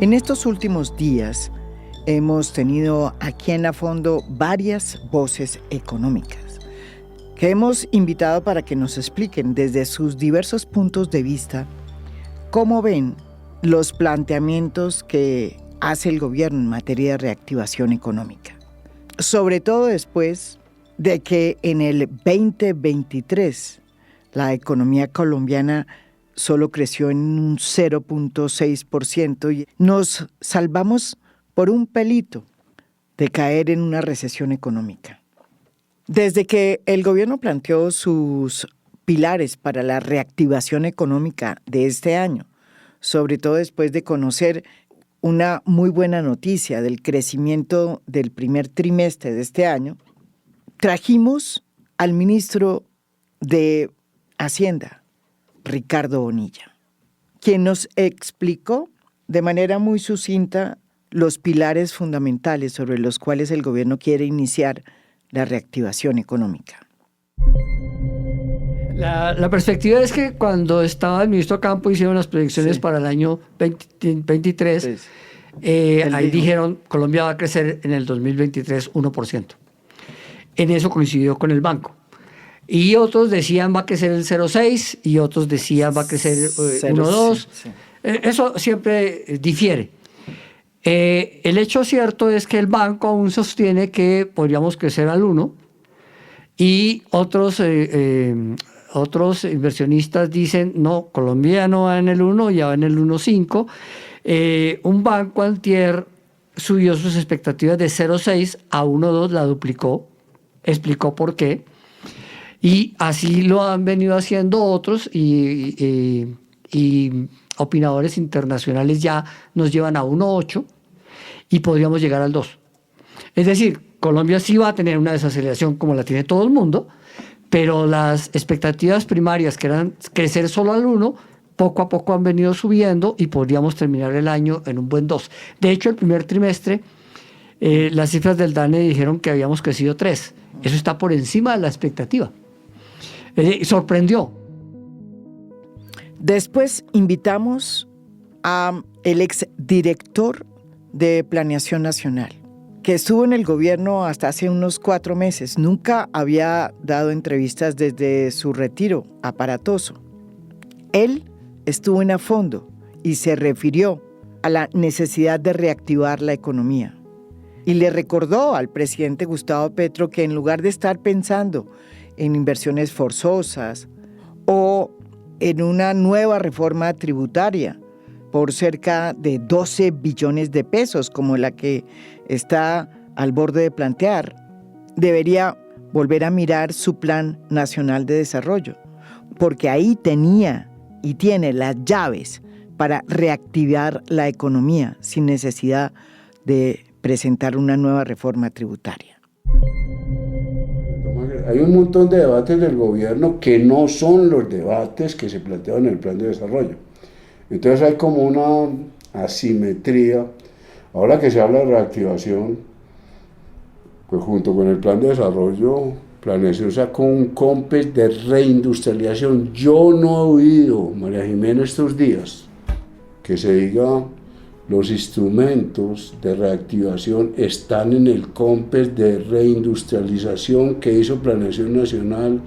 En estos últimos días hemos tenido aquí en A Fondo varias voces económicas que hemos invitado para que nos expliquen desde sus diversos puntos de vista cómo ven los planteamientos que hace el gobierno en materia de reactivación económica. Sobre todo después de que en el 2023 la economía colombiana solo creció en un 0.6% y nos salvamos por un pelito de caer en una recesión económica. Desde que el gobierno planteó sus pilares para la reactivación económica de este año, sobre todo después de conocer una muy buena noticia del crecimiento del primer trimestre de este año, trajimos al ministro de Hacienda, Ricardo Bonilla, quien nos explicó de manera muy sucinta los pilares fundamentales sobre los cuales el gobierno quiere iniciar la reactivación económica. La perspectiva es que cuando estaba el ministro Campo hicieron las proyecciones para el año 2023, ahí dijeron Colombia va a crecer en el 2023 1%. En eso coincidió con el banco. Y otros decían va a crecer el 0,6 y otros decían va a crecer 1,2. Sí. Eso siempre difiere. El hecho cierto es que el banco aún sostiene que podríamos crecer al 1 y otros inversionistas dicen no, Colombia no va en el 1, ya va en el 1,5. Un banco antier subió sus expectativas de 0,6 a 1,2, la duplicó, explicó por qué. Y así lo han venido haciendo otros y opinadores internacionales ya nos llevan a 1,8 y podríamos llegar al 2. Es decir, Colombia sí va a tener una desaceleración como la tiene todo el mundo, pero las expectativas primarias que eran crecer solo al 1, poco a poco han venido subiendo y podríamos terminar el año en un buen 2. De hecho, el primer trimestre, las cifras del DANE dijeron que habíamos crecido 3. Eso está por encima de la expectativa. Sorprendió. Después invitamos al exdirector de Planeación Nacional, que estuvo en el gobierno hasta hace unos 4 meses. Nunca había dado entrevistas desde su retiro aparatoso. Él estuvo en A Fondo y se refirió a la necesidad de reactivar la economía. Y le recordó al presidente Gustavo Petro que en lugar de estar pensando en inversiones forzosas o en una nueva reforma tributaria por cerca de 12 billones de pesos, como la que está al borde de plantear, debería volver a mirar su Plan Nacional de Desarrollo, porque ahí tenía y tiene las llaves para reactivar la economía sin necesidad de presentar una nueva reforma tributaria. Hay un montón de debates del gobierno que no son los debates que se planteaban en el plan de desarrollo. Entonces hay como una asimetría. Ahora que se habla de reactivación, pues junto con el plan de desarrollo, Planeación sacó un COMPES de reindustrialización. Yo no he oído, María Jimena, estos días, que se diga los instrumentos de reactivación están en el COMPES de reindustrialización que hizo Planeación Nacional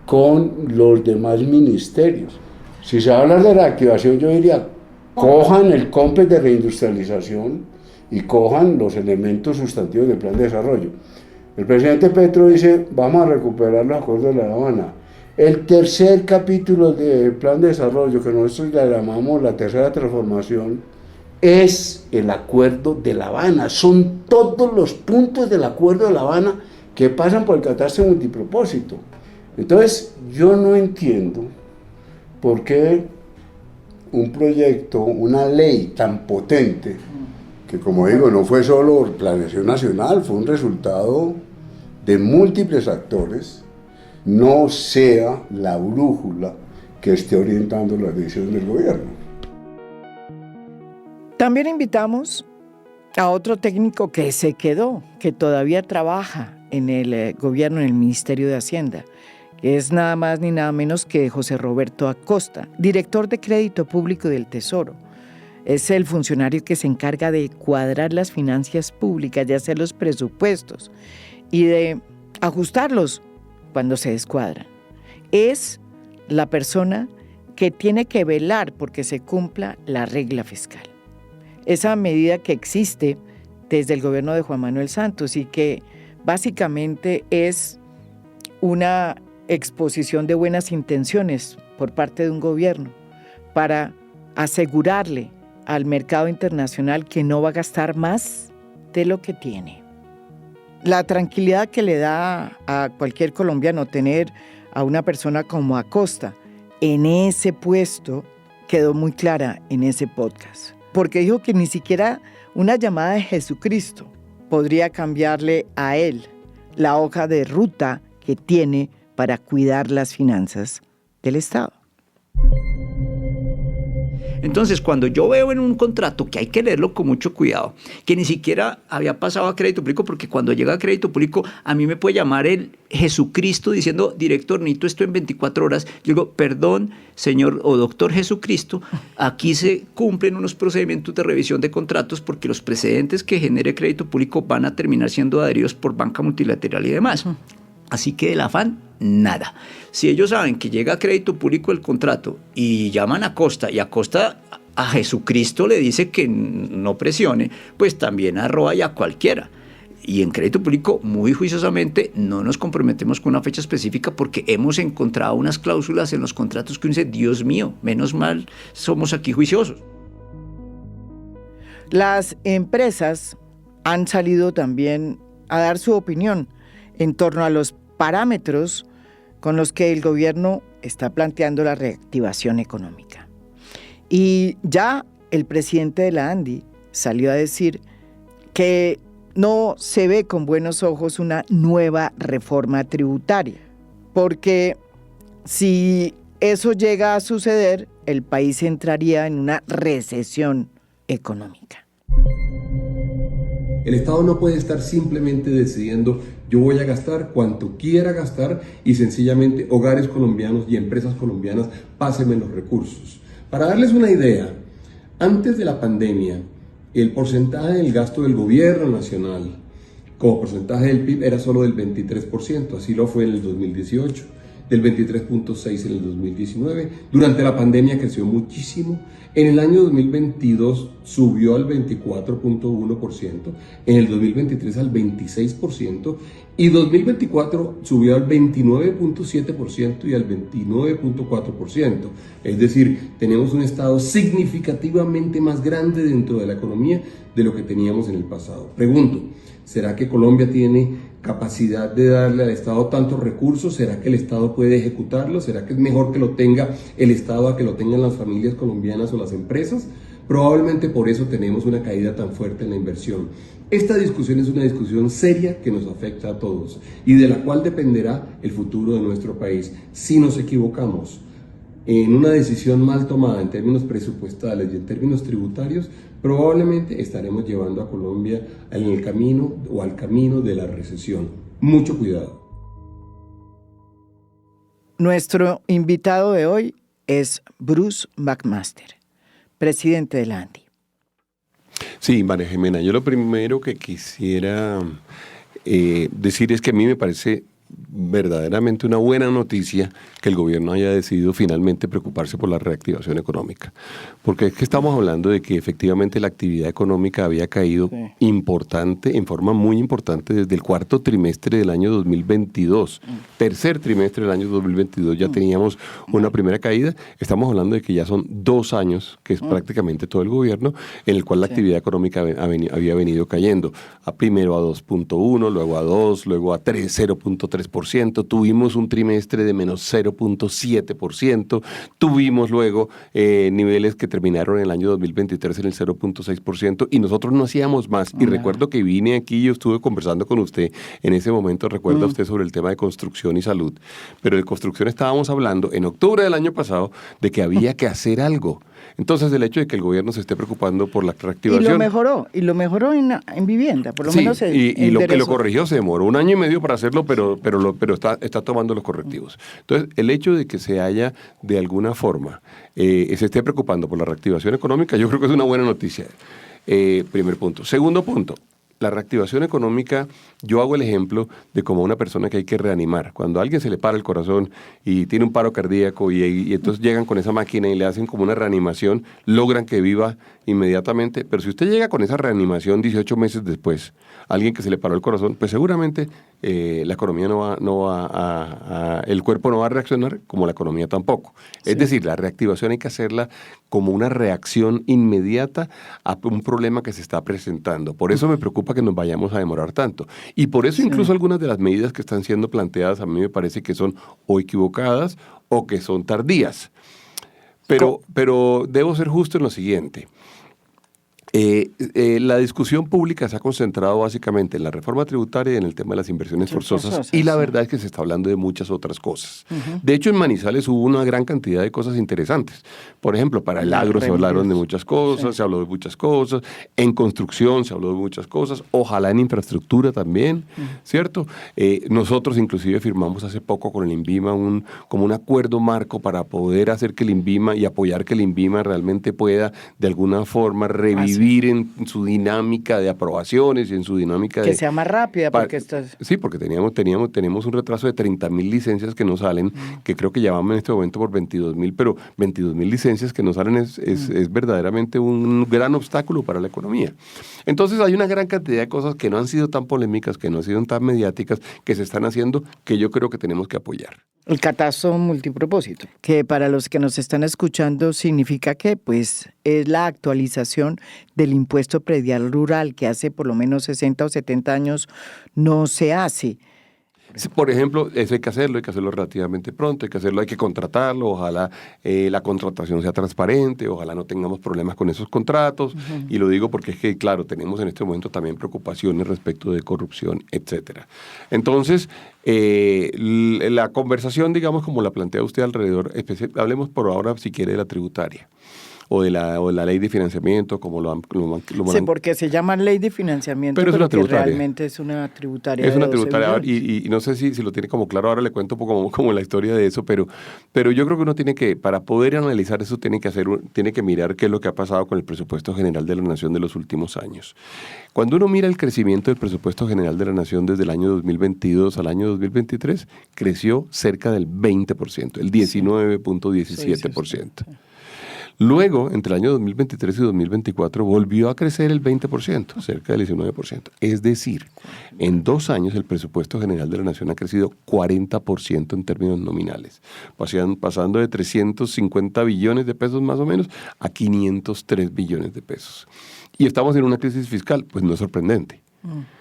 con los demás ministerios. Si se va a hablar de reactivación, yo diría, cojan el COMPES de reindustrialización y cojan los elementos sustantivos del plan de desarrollo. El presidente Petro dice, vamos a recuperar los acuerdos de La Habana. El tercer capítulo del plan de desarrollo, que nosotros le llamamos la tercera transformación, es el acuerdo de La Habana. Son todos los puntos del acuerdo de La Habana que pasan por el catástrofe multipropósito. Entonces, yo no entiendo por qué un proyecto, una ley tan potente, que como digo, no fue solo Planeación Nacional, fue un resultado de múltiples actores, no sea la brújula que esté orientando las decisiones del gobierno. También invitamos a otro técnico que se quedó, que todavía trabaja en el gobierno, en el Ministerio de Hacienda, que es nada más ni nada menos que José Roberto Acosta, director de Crédito Público del Tesoro. Es el funcionario que se encarga de cuadrar las finanzas públicas, de hacer los presupuestos y de ajustarlos cuando se descuadran. Es la persona que tiene que velar porque se cumpla la regla fiscal. Esa medida que existe desde el gobierno de Juan Manuel Santos y que básicamente es una exposición de buenas intenciones por parte de un gobierno para asegurarle al mercado internacional que no va a gastar más de lo que tiene. La tranquilidad que le da a cualquier colombiano tener a una persona como Acosta en ese puesto quedó muy clara en ese podcast, porque dijo que ni siquiera una llamada de Jesucristo podría cambiarle a él la hoja de ruta que tiene para cuidar las finanzas del Estado. Entonces, cuando yo veo en un contrato que hay que leerlo con mucho cuidado, que ni siquiera había pasado a crédito público, porque cuando llega a crédito público a mí me puede llamar el Jesucristo diciendo, director, necesito esto en 24 horas. Yo digo, perdón, señor o doctor Jesucristo, aquí se cumplen unos procedimientos de revisión de contratos porque los precedentes que genere crédito público van a terminar siendo adheridos por banca multilateral y demás. Así que del afán, nada. Si ellos saben que llega a crédito público el contrato y llaman a Acosta y Acosta a Jesucristo le dice que no presione, pues también arroba y a cualquiera. Y en crédito público, muy juiciosamente, no nos comprometemos con una fecha específica porque hemos encontrado unas cláusulas en los contratos que uno dice, Dios mío, menos mal somos aquí juiciosos. Las empresas han salido también a dar su opinión en torno a los parámetros con los que el gobierno está planteando la reactivación económica. Y ya el presidente de la ANDI salió a decir que no se ve con buenos ojos una nueva reforma tributaria, porque si eso llega a suceder, el país entraría en una recesión económica. El Estado no puede estar simplemente decidiendo yo voy a gastar cuanto quiera gastar y sencillamente hogares colombianos y empresas colombianas pásenme los recursos. Para darles una idea, antes de la pandemia, el porcentaje del gasto del gobierno nacional como porcentaje del PIB era solo del 23%, así lo fue en el 2018, del 23.6% en el 2019. Durante la pandemia creció muchísimo. En el año 2022 subió al 24.1%, en el 2023 al 26% y 2024 subió al 29.7% y al 29.4%. Es decir, tenemos un estado significativamente más grande dentro de la economía de lo que teníamos en el pasado. Pregunto, ¿será que Colombia tiene capacidad de darle al Estado tantos recursos? ¿Será que el Estado puede ejecutarlo? ¿Será que es mejor que lo tenga el Estado a que lo tengan las familias colombianas o las empresas? Probablemente por eso tenemos una caída tan fuerte en la inversión. Esta discusión es una discusión seria que nos afecta a todos y de la cual dependerá el futuro de nuestro país. Si nos equivocamos en una decisión mal tomada en términos presupuestales y en términos tributarios, probablemente estaremos llevando a Colombia en el camino o al camino de la recesión. Mucho cuidado. Nuestro invitado de hoy es Bruce McMaster, presidente de la ANDI. Sí, María Jimena, yo lo primero que quisiera decir es que a mí me parece verdaderamente una buena noticia que el gobierno haya decidido finalmente preocuparse por la reactivación económica, porque es que estamos hablando de que efectivamente la actividad económica había caído importante, en forma muy importante desde el cuarto trimestre del año 2022, tercer trimestre del año 2022 ya teníamos una primera caída. Estamos hablando de que ya son 2 años, que es prácticamente todo el gobierno, en el cual la actividad económica había venido cayendo, primero a 2.1, luego a 2, luego a 0.3%, tuvimos un trimestre de menos 0.7%, tuvimos luego niveles que terminaron en el año 2023 en el 0.6% y nosotros no hacíamos más. Y recuerdo que vine aquí y yo estuve conversando con usted en ese momento, recuerda usted sobre el tema de construcción y salud, pero de construcción estábamos hablando en octubre del año pasado de que había que hacer algo. Entonces, el hecho de que el gobierno se esté preocupando por la Y reactivación... lo mejoró en vivienda, por lo Sí, menos y lo que lo enderezó. corrigió se demoró 1 año y medio para hacerlo, pero está tomando los correctivos. Entonces, el hecho de que se haya, de alguna forma, se esté preocupando por la reactivación económica, yo creo que es una buena noticia. Primer punto. Segundo punto. La reactivación económica, yo hago el ejemplo de como una persona que hay que reanimar. Cuando a alguien se le para el corazón y tiene un paro cardíaco y entonces llegan con esa máquina y le hacen como una reanimación, logran que viva inmediatamente. Pero si usted llega con esa reanimación 18 meses después, alguien que se le paró el corazón, pues seguramente la economía el cuerpo no va a reaccionar como la economía tampoco. Sí. Es decir, la reactivación hay que hacerla como una reacción inmediata a un problema que se está presentando. Por eso me preocupa que nos vayamos a demorar tanto. Y por eso incluso algunas de las medidas que están siendo planteadas a mí me parece que son o equivocadas o que son tardías. Pero debo ser justo en lo siguiente. La discusión pública se ha concentrado básicamente en la reforma tributaria y en el tema de las inversiones forzosas, y la verdad es que se está hablando de muchas otras cosas. De hecho, en Manizales hubo una gran cantidad de cosas interesantes. Por ejemplo, para el agro se hablaron de muchas cosas, se habló de muchas cosas, en construcción se habló de muchas cosas, ojalá en infraestructura también, ¿cierto? Nosotros inclusive firmamos hace poco con el INVIMA como un acuerdo marco para poder hacer que el INVIMA y apoyar que el INVIMA realmente pueda de alguna forma revivir en su dinámica de aprobaciones y en su dinámica que sea más rápida, porque Sí, porque tenemos un retraso de 30,000 licencias que no salen, que creo que ya vamos en este momento por 22,000, pero 22,000 licencias que no salen es verdaderamente un gran obstáculo para la economía. Entonces hay una gran cantidad de cosas que no han sido tan polémicas, que no han sido tan mediáticas, que se están haciendo, que yo creo que tenemos que apoyar. El catastro multipropósito, que para los que nos están escuchando significa que pues es la actualización del impuesto predial rural que hace por lo menos 60 o 70 años no se hace. Por ejemplo, eso hay que hacerlo relativamente pronto, hay que contratarlo, ojalá la contratación sea transparente, ojalá no tengamos problemas con esos contratos, y lo digo porque es que, claro, tenemos en este momento también preocupaciones respecto de corrupción, etcétera. Entonces, la conversación, digamos, como la plantea usted alrededor, hablemos por ahora, si quiere, de la tributaria. O de la ley de financiamiento, como lo Sí, porque se llama ley de financiamiento, pero es una tributaria. Realmente es una tributaria. Es una tributaria, y no sé si lo tiene como claro, ahora le cuento un poco como la historia de eso, pero yo creo que uno tiene que, para poder analizar eso, tiene que mirar qué es lo que ha pasado con el presupuesto general de la Nación de los últimos años. Cuando uno mira el crecimiento del presupuesto general de la Nación desde el año 2022 al año 2023, creció cerca del 20%, el 19.17%. Luego, entre el año 2023 y 2024, volvió a crecer el 20%, cerca del 19%. Es decir, en 2 años el presupuesto general de la Nación ha crecido 40% en términos nominales, pasando de 350 billones de pesos más o menos a 503 billones de pesos. Y estamos en una crisis fiscal, pues no es sorprendente.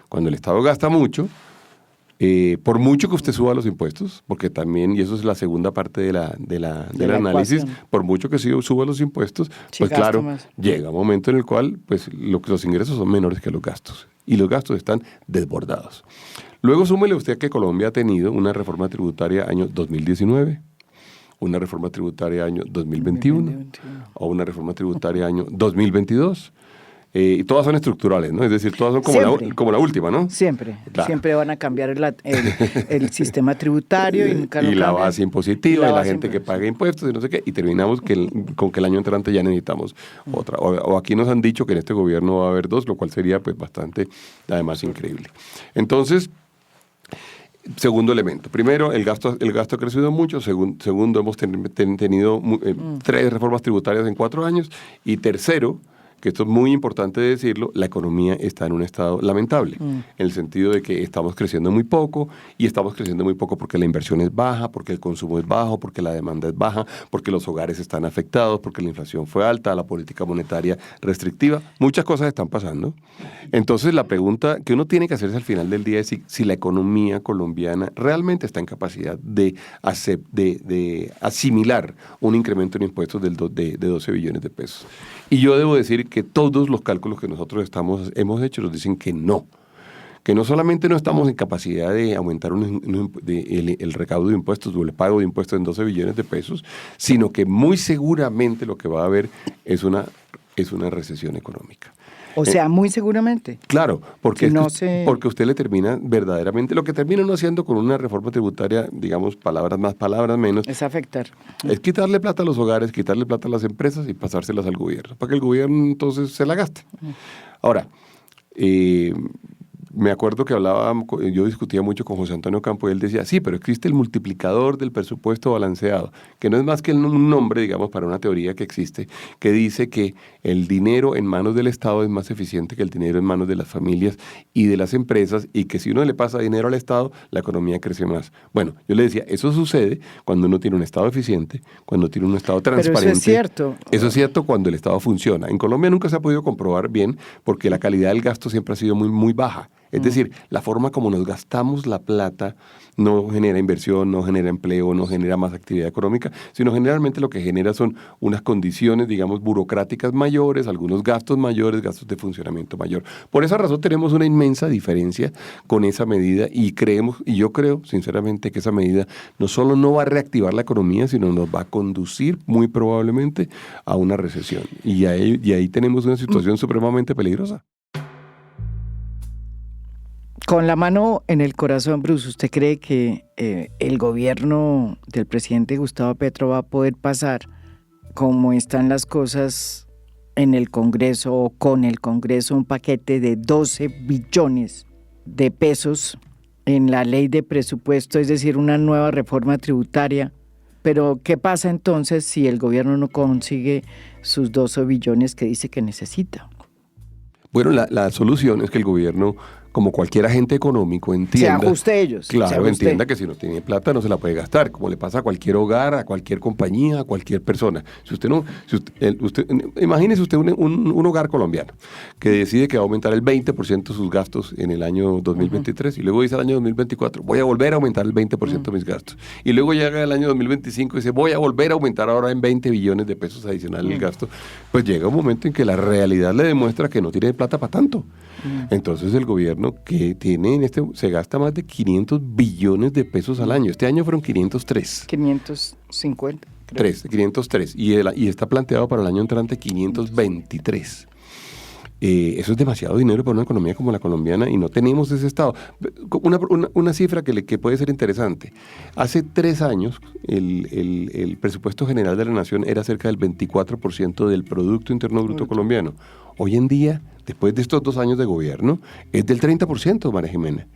Cuando el Estado gasta mucho, por mucho que usted suba los impuestos, porque también, y eso es la segunda parte del análisis, ecuación. Por mucho que suba los impuestos, pues claro, llega un momento en el cual pues, los ingresos son menores que los gastos, y los gastos están desbordados. Luego súmele usted que Colombia ha tenido una reforma tributaria año 2019, una reforma tributaria año 2021, o una reforma tributaria año 2022. Y todas son estructurales, ¿no? Es decir, todas son como la última, ¿no? Siempre. Claro. Siempre van a cambiar el sistema tributario. Y la base impositiva, y la gente que paga impuestos y no sé qué. Y terminamos con que el año entrante ya necesitamos otra. O aquí nos han dicho que en este gobierno va a haber 2, lo cual sería pues bastante, además, increíble. Entonces, segundo elemento. Primero, el gasto ha crecido mucho. Segundo, hemos tenido 3 reformas tributarias en 4 años. Y tercero, que esto es muy importante decirlo, la economía está en un estado lamentable, en el sentido de que estamos creciendo muy poco, y estamos creciendo muy poco porque la inversión es baja, porque el consumo es bajo, porque la demanda es baja, porque los hogares están afectados, porque la inflación fue alta, la política monetaria restrictiva, muchas cosas están pasando. Entonces la pregunta que uno tiene que hacerse al final del día es si la economía colombiana realmente está en capacidad de asimilar un incremento en impuestos de 12 billones de pesos. Y yo debo decir que todos los cálculos que nosotros hemos hecho nos dicen que no, que no solamente no estamos en capacidad de aumentar el recaudo de impuestos o el pago de impuestos en 12 billones de pesos, sino que muy seguramente lo que va a haber es una recesión económica. O sea, muy seguramente. Claro, porque, porque usted le termina verdaderamente, lo que termina no haciendo con una reforma tributaria, digamos, palabras más, palabras menos. Es afectar. Es quitarle plata a los hogares, quitarle plata a las empresas y pasárselas al gobierno, para que el gobierno entonces se la gaste. Ahora, me acuerdo que yo discutía mucho con José Antonio Campo y él decía, sí, pero existe el multiplicador del presupuesto balanceado, que no es más que un nombre, digamos, para una teoría que existe, que dice que el dinero en manos del Estado es más eficiente que el dinero en manos de las familias y de las empresas, y que si uno le pasa dinero al Estado, la economía crece más. Bueno, yo le decía, eso sucede cuando uno tiene un Estado eficiente, cuando tiene un Estado transparente. Pero eso es cierto. Eso es cierto cuando el Estado funciona. En Colombia nunca se ha podido comprobar bien porque la calidad del gasto siempre ha sido muy, muy baja. Es decir, la forma como nos gastamos la plata no genera inversión, no genera empleo, no genera más actividad económica, sino generalmente lo que genera son unas condiciones, digamos, burocráticas mayores, algunos gastos mayores, gastos de funcionamiento mayor. Por esa razón tenemos una inmensa diferencia con esa medida y yo creo sinceramente que esa medida no solo no va a reactivar la economía, sino nos va a conducir muy probablemente a una recesión. Y ahí tenemos una situación supremamente peligrosa. Con la mano en el corazón, Bruce, ¿usted cree que el gobierno del presidente Gustavo Petro va a poder pasar, como están las cosas en el Congreso o con el Congreso, un paquete de 12 billones de pesos en la ley de presupuesto, es decir, una nueva reforma tributaria? Pero, ¿qué pasa entonces si el gobierno no consigue sus 12 billones que dice que necesita? Bueno, la solución es que el gobierno, como cualquier agente económico, entienda... Se ajuste ellos. Claro, entienda que si no tiene plata no se la puede gastar, como le pasa a cualquier hogar, a cualquier compañía, a cualquier persona. Imagínese usted un hogar colombiano que decide que va a aumentar el 20% sus gastos en el año 2023 y luego dice al año 2024, voy a volver a aumentar el 20% mis gastos. Y luego llega el año 2025 y dice, voy a volver a aumentar ahora en 20 billones de pesos adicionales el gasto. Pues llega un momento en que la realidad le demuestra que no tiene plata para tanto. Entonces el gobierno que tiene se gasta más de 500 billones de pesos al año. Este año fueron 503. 550. 503. Y está planteado para el año entrante 523. Eso es demasiado dinero para una economía como la colombiana y no tenemos ese Estado. Una cifra que puede ser interesante. Hace 3 años el presupuesto general de la nación era cerca del 24% del Producto Interno Bruto colombiano. Hoy en día, después de estos 2 años de gobierno, es del 30%, María Jimena.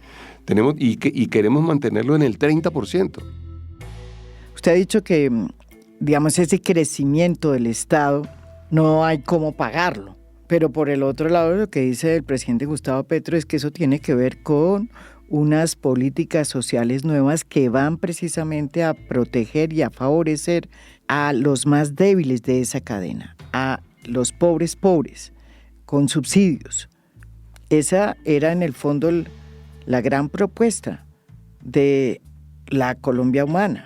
Y queremos mantenerlo en el 30%. Usted ha dicho que, digamos, ese crecimiento del Estado no hay cómo pagarlo. Pero por el otro lado, lo que dice el presidente Gustavo Petro es que eso tiene que ver con unas políticas sociales nuevas que van precisamente a proteger y a favorecer a los más débiles de esa cadena, a los pobres, con subsidios. Esa era en el fondo la gran propuesta de la Colombia humana.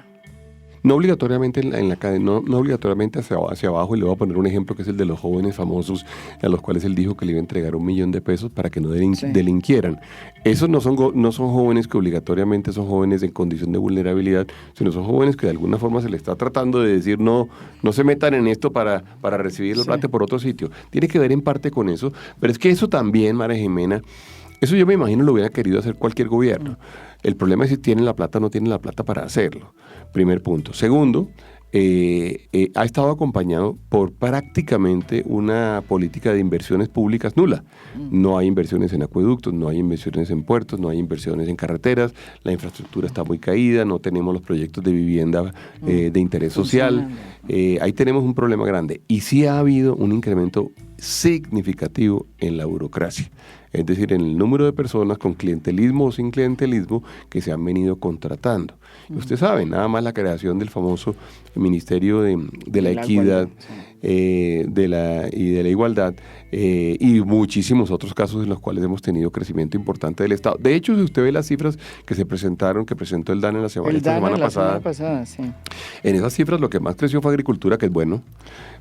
No obligatoriamente en la cadena, no obligatoriamente hacia abajo, y le voy a poner un ejemplo que es el de los jóvenes famosos, a los cuales él dijo que le iba a entregar $1 millón de pesos para que no delinquieran. Esos no son jóvenes que obligatoriamente son jóvenes en condición de vulnerabilidad, sino son jóvenes que de alguna forma se les está tratando de decir no se metan en esto para recibir la plata por otro sitio. Tiene que ver en parte con eso, pero es que eso también, María Jimena, eso yo me imagino lo hubiera querido hacer cualquier gobierno. El problema es si tienen la plata o no tienen la plata para hacerlo. Primer punto. Segundo, ha estado acompañado por prácticamente una política de inversiones públicas nula. No hay inversiones en acueductos, no hay inversiones en puertos, no hay inversiones en carreteras, la infraestructura está muy caída, no tenemos los proyectos de vivienda de interés social. Ahí tenemos un problema grande. Y sí ha habido un incremento significativo en la burocracia. Es decir, en el número de personas con clientelismo o sin clientelismo que se han venido contratando. Usted sabe, nada más la creación del famoso Ministerio de la Equidad y de la Igualdad y muchísimos otros casos en los cuales hemos tenido crecimiento importante del Estado. De hecho, si usted ve las cifras que presentó el DANE la semana pasada, sí. En esas cifras lo que más creció fue agricultura, que es bueno,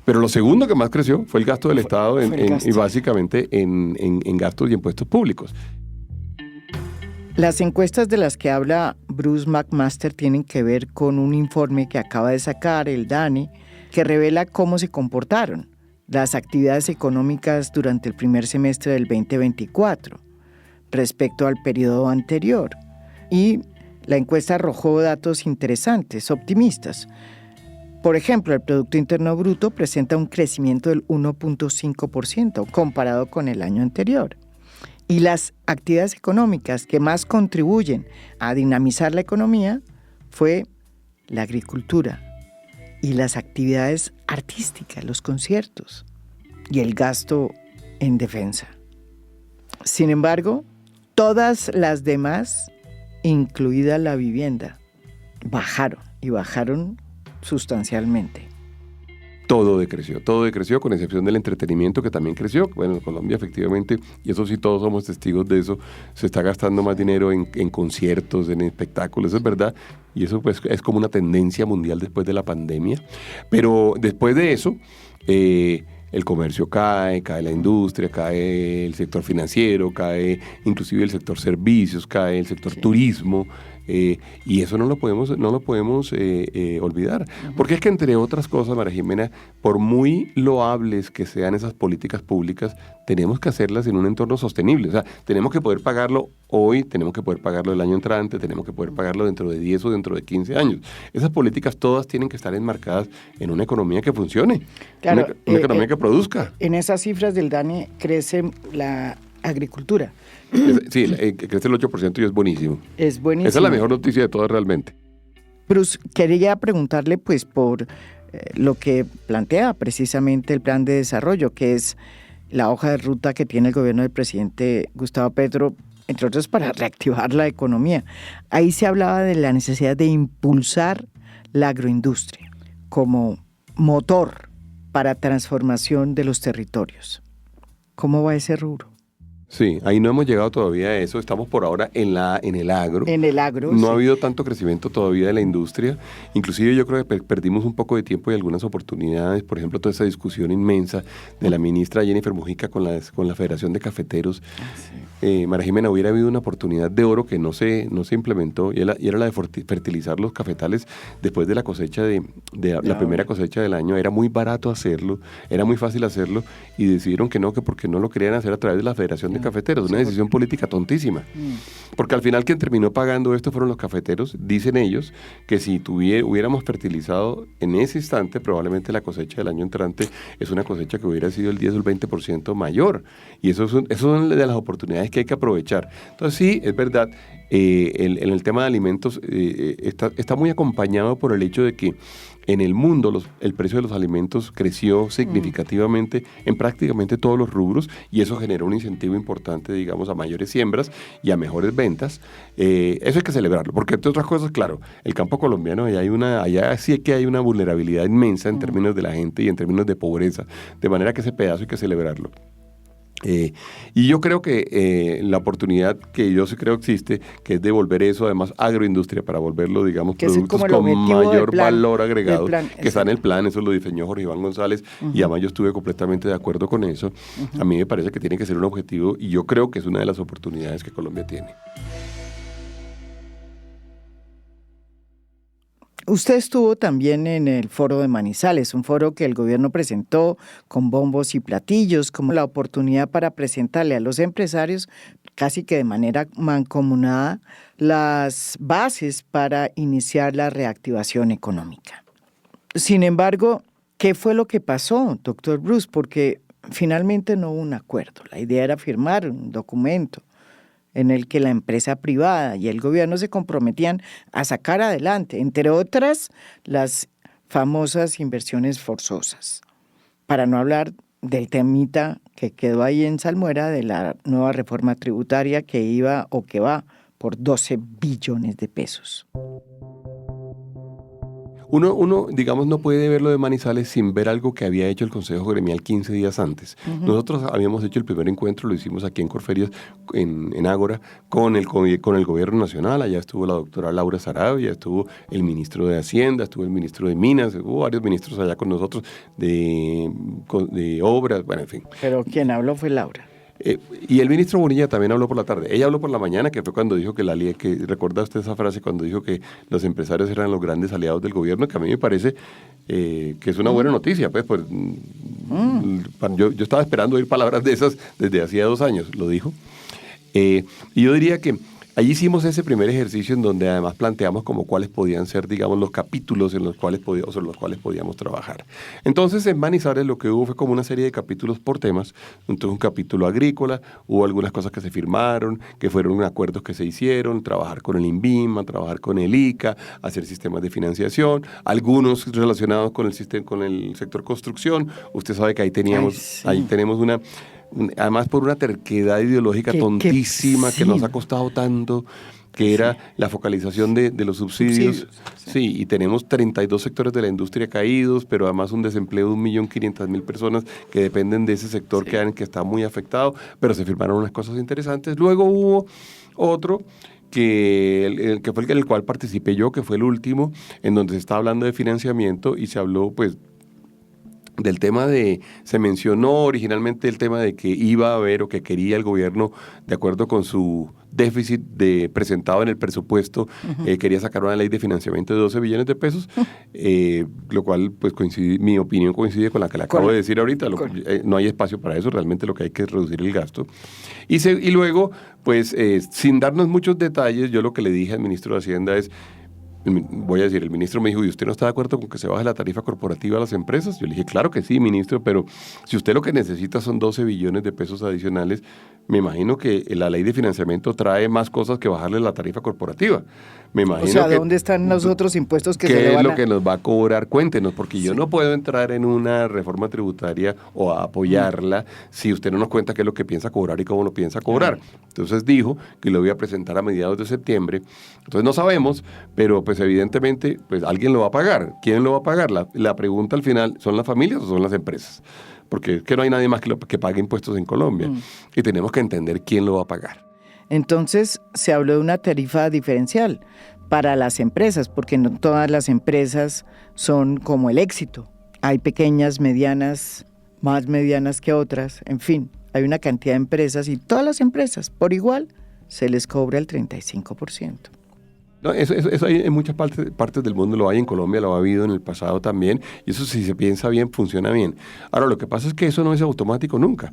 pero lo segundo que más creció fue el gasto del Estado y básicamente en gastos y impuestos públicos. Las encuestas de las que habla Bruce McMaster tienen que ver con un informe que acaba de sacar el DANE, que revela cómo se comportaron las actividades económicas durante el primer semestre del 2024 respecto al periodo anterior. Y la encuesta arrojó datos interesantes, optimistas. Por ejemplo, el Producto Interno Bruto presenta un crecimiento del 1.5% comparado con el año anterior. Y las actividades económicas que más contribuyen a dinamizar la economía fue la agricultura y las actividades artísticas, los conciertos y el gasto en defensa. Sin embargo, todas las demás, incluida la vivienda, bajaron sustancialmente. Todo decreció con excepción del entretenimiento, que también creció. Bueno, en Colombia efectivamente, y eso sí todos somos testigos de eso, se está gastando más dinero en conciertos, en espectáculos, eso es verdad, y eso pues es como una tendencia mundial después de la pandemia. Pero después de eso, el comercio cae la industria, cae el sector financiero, cae inclusive el sector servicios, cae el sector turismo, y eso no lo podemos olvidar. Porque es que, entre otras cosas, María Jimena, por muy loables que sean esas políticas públicas, tenemos que hacerlas en un entorno sostenible. O sea, tenemos que poder pagarlo hoy, tenemos que poder pagarlo el año entrante, tenemos que poder pagarlo dentro de 10 o dentro de 15 años. Esas políticas todas tienen que estar enmarcadas en una economía que funcione, claro, una economía que produzca. En esas cifras del DANE crece la agricultura. Sí, crece el 8% y es buenísimo. Es buenísimo. Esa es la mejor noticia de todas realmente. Bruce, quería preguntarle pues por lo que plantea precisamente el plan de desarrollo, que es la hoja de ruta que tiene el gobierno del presidente Gustavo Petro, entre otros para reactivar la economía. Ahí se hablaba de la necesidad de impulsar la agroindustria como motor para transformación de los territorios. ¿Cómo va ese rubro? Sí, ahí no hemos llegado todavía a eso, estamos por ahora en el agro. En el agro, no sí. ha habido tanto crecimiento todavía de la industria, inclusive yo creo que perdimos un poco de tiempo y algunas oportunidades, por ejemplo, toda esa discusión inmensa de la ministra Jennifer Mujica con la Federación de Cafeteros. María Jimena, hubiera habido una oportunidad de oro que no se implementó, y era la de fertilizar los cafetales después de la cosecha la primera cosecha del año. Era muy barato hacerlo, era muy fácil hacerlo, y decidieron que porque no lo querían hacer a través de la Federación de Cafeteros, una decisión política tontísima. Porque al final quien terminó pagando esto fueron los cafeteros. Dicen ellos que si hubiéramos fertilizado en ese instante, probablemente la cosecha del año entrante es una cosecha que hubiera sido el 10 o el 20% mayor. Y eso son de las oportunidades que hay que aprovechar. Entonces sí, es verdad, en el tema de alimentos está muy acompañado por el hecho de que en el mundo el precio de los alimentos creció significativamente en prácticamente todos los rubros, y eso generó un incentivo importante, digamos, a mayores siembras y a mejores ventas. Eso hay que celebrarlo, porque entre otras cosas, claro, el campo colombiano, allá sí que hay una vulnerabilidad inmensa en términos de la gente y en términos de pobreza, de manera que ese pedazo hay que celebrarlo. Y yo creo que la oportunidad que yo sí creo existe, que es de volver eso, además, agroindustria, para volverlo, digamos, que productos con mayor valor agregado, que está en el plan. Eso lo diseñó Jorge Iván González, y además yo estuve completamente de acuerdo con eso. A mí me parece que tiene que ser un objetivo, y yo creo que es una de las oportunidades que Colombia tiene. Usted estuvo también en el foro de Manizales, un foro que el gobierno presentó con bombos y platillos, como la oportunidad para presentarle a los empresarios, casi que de manera mancomunada, las bases para iniciar la reactivación económica. Sin embargo, ¿qué fue lo que pasó, doctor Bruce? Porque finalmente no hubo un acuerdo. La idea era firmar un documento en el que la empresa privada y el gobierno se comprometían a sacar adelante, entre otras, las famosas inversiones forzosas. Para no hablar del temita que quedó ahí en salmuera de la nueva reforma tributaria que iba o que va por 12 billones de pesos. Uno, digamos, no puede ver lo de Manizales sin ver algo que había hecho el Consejo Gremial 15 días antes. Nosotros habíamos hecho el primer encuentro, lo hicimos aquí en Corferias, en Ágora, con el Gobierno Nacional. Allá estuvo la doctora Laura Sarabia, estuvo el ministro de Hacienda, estuvo el ministro de Minas, hubo varios ministros allá con nosotros, de obras, bueno, en fin. Pero quien habló fue Laura. Y el ministro Bonilla también habló por la tarde. Ella habló por la mañana, que fue cuando dijo que ¿recuerda usted esa frase cuando dijo que los empresarios eran los grandes aliados del gobierno? Que a mí me parece que es una buena noticia. Yo estaba esperando oír palabras de esas desde hacía 2 años, lo dijo. Y yo diría que allí hicimos ese primer ejercicio en donde además planteamos como cuáles podían ser, digamos, los capítulos sobre los cuales podíamos trabajar. Entonces, en Manizales lo que hubo fue como una serie de capítulos por temas. Entonces, un capítulo agrícola, hubo algunas cosas que se firmaron, que fueron acuerdos que se hicieron, trabajar con el INVIMA, trabajar con el ICA, hacer sistemas de financiación, algunos relacionados con el sector construcción. Usted sabe que ahí tenemos además por una terquedad ideológica tontísima que nos ha costado tanto, que era la focalización de los subsidios. Sí, y tenemos 32 sectores de la industria caídos, pero además un desempleo de 1.500.000 personas que dependen de ese sector que está muy afectado, pero se firmaron unas cosas interesantes. Luego hubo otro que fue el cual participé yo, que fue el último, en donde se está hablando de financiamiento y se habló pues del tema se mencionó originalmente el tema de que iba a haber o que quería el gobierno, de acuerdo con su déficit presentado en el presupuesto, quería sacar una ley de financiamiento de 12 billones de pesos, lo cual pues mi opinión coincide con la que le acabo de decir ahorita. No hay espacio para eso, realmente lo que hay que es reducir el gasto. Y luego, pues sin darnos muchos detalles, yo lo que le dije al ministro de Hacienda es, el ministro me dijo, ¿y usted no está de acuerdo con que se baje la tarifa corporativa a las empresas? Yo le dije, claro que sí, ministro, pero si usted lo que necesita son 12 billones de pesos adicionales, me imagino que la ley de financiamiento trae más cosas que bajarle la tarifa corporativa. Me imagino ¿dónde están los otros impuestos que se le van a...? ¿Qué es lo que nos va a cobrar? Cuéntenos, porque yo no puedo entrar en una reforma tributaria o a apoyarla si usted no nos cuenta qué es lo que piensa cobrar y cómo lo piensa cobrar. Entonces dijo que lo voy a presentar a mediados de septiembre. Entonces no sabemos, pero pues evidentemente pues alguien lo va a pagar. ¿Quién lo va a pagar? La pregunta al final, ¿son las familias o son las empresas? Porque es que no hay nadie más que pague impuestos en Colombia. Y tenemos que entender quién lo va a pagar. Entonces se habló de una tarifa diferencial para las empresas, porque no todas las empresas son como el éxito. Hay pequeñas, medianas, más medianas que otras, en fin, hay una cantidad de empresas y todas las empresas por igual se les cobra el 35%. No, eso hay en muchas partes del mundo, lo hay en Colombia, lo ha habido en el pasado también, y eso si se piensa bien, funciona bien. Ahora, lo que pasa es que eso no es automático nunca.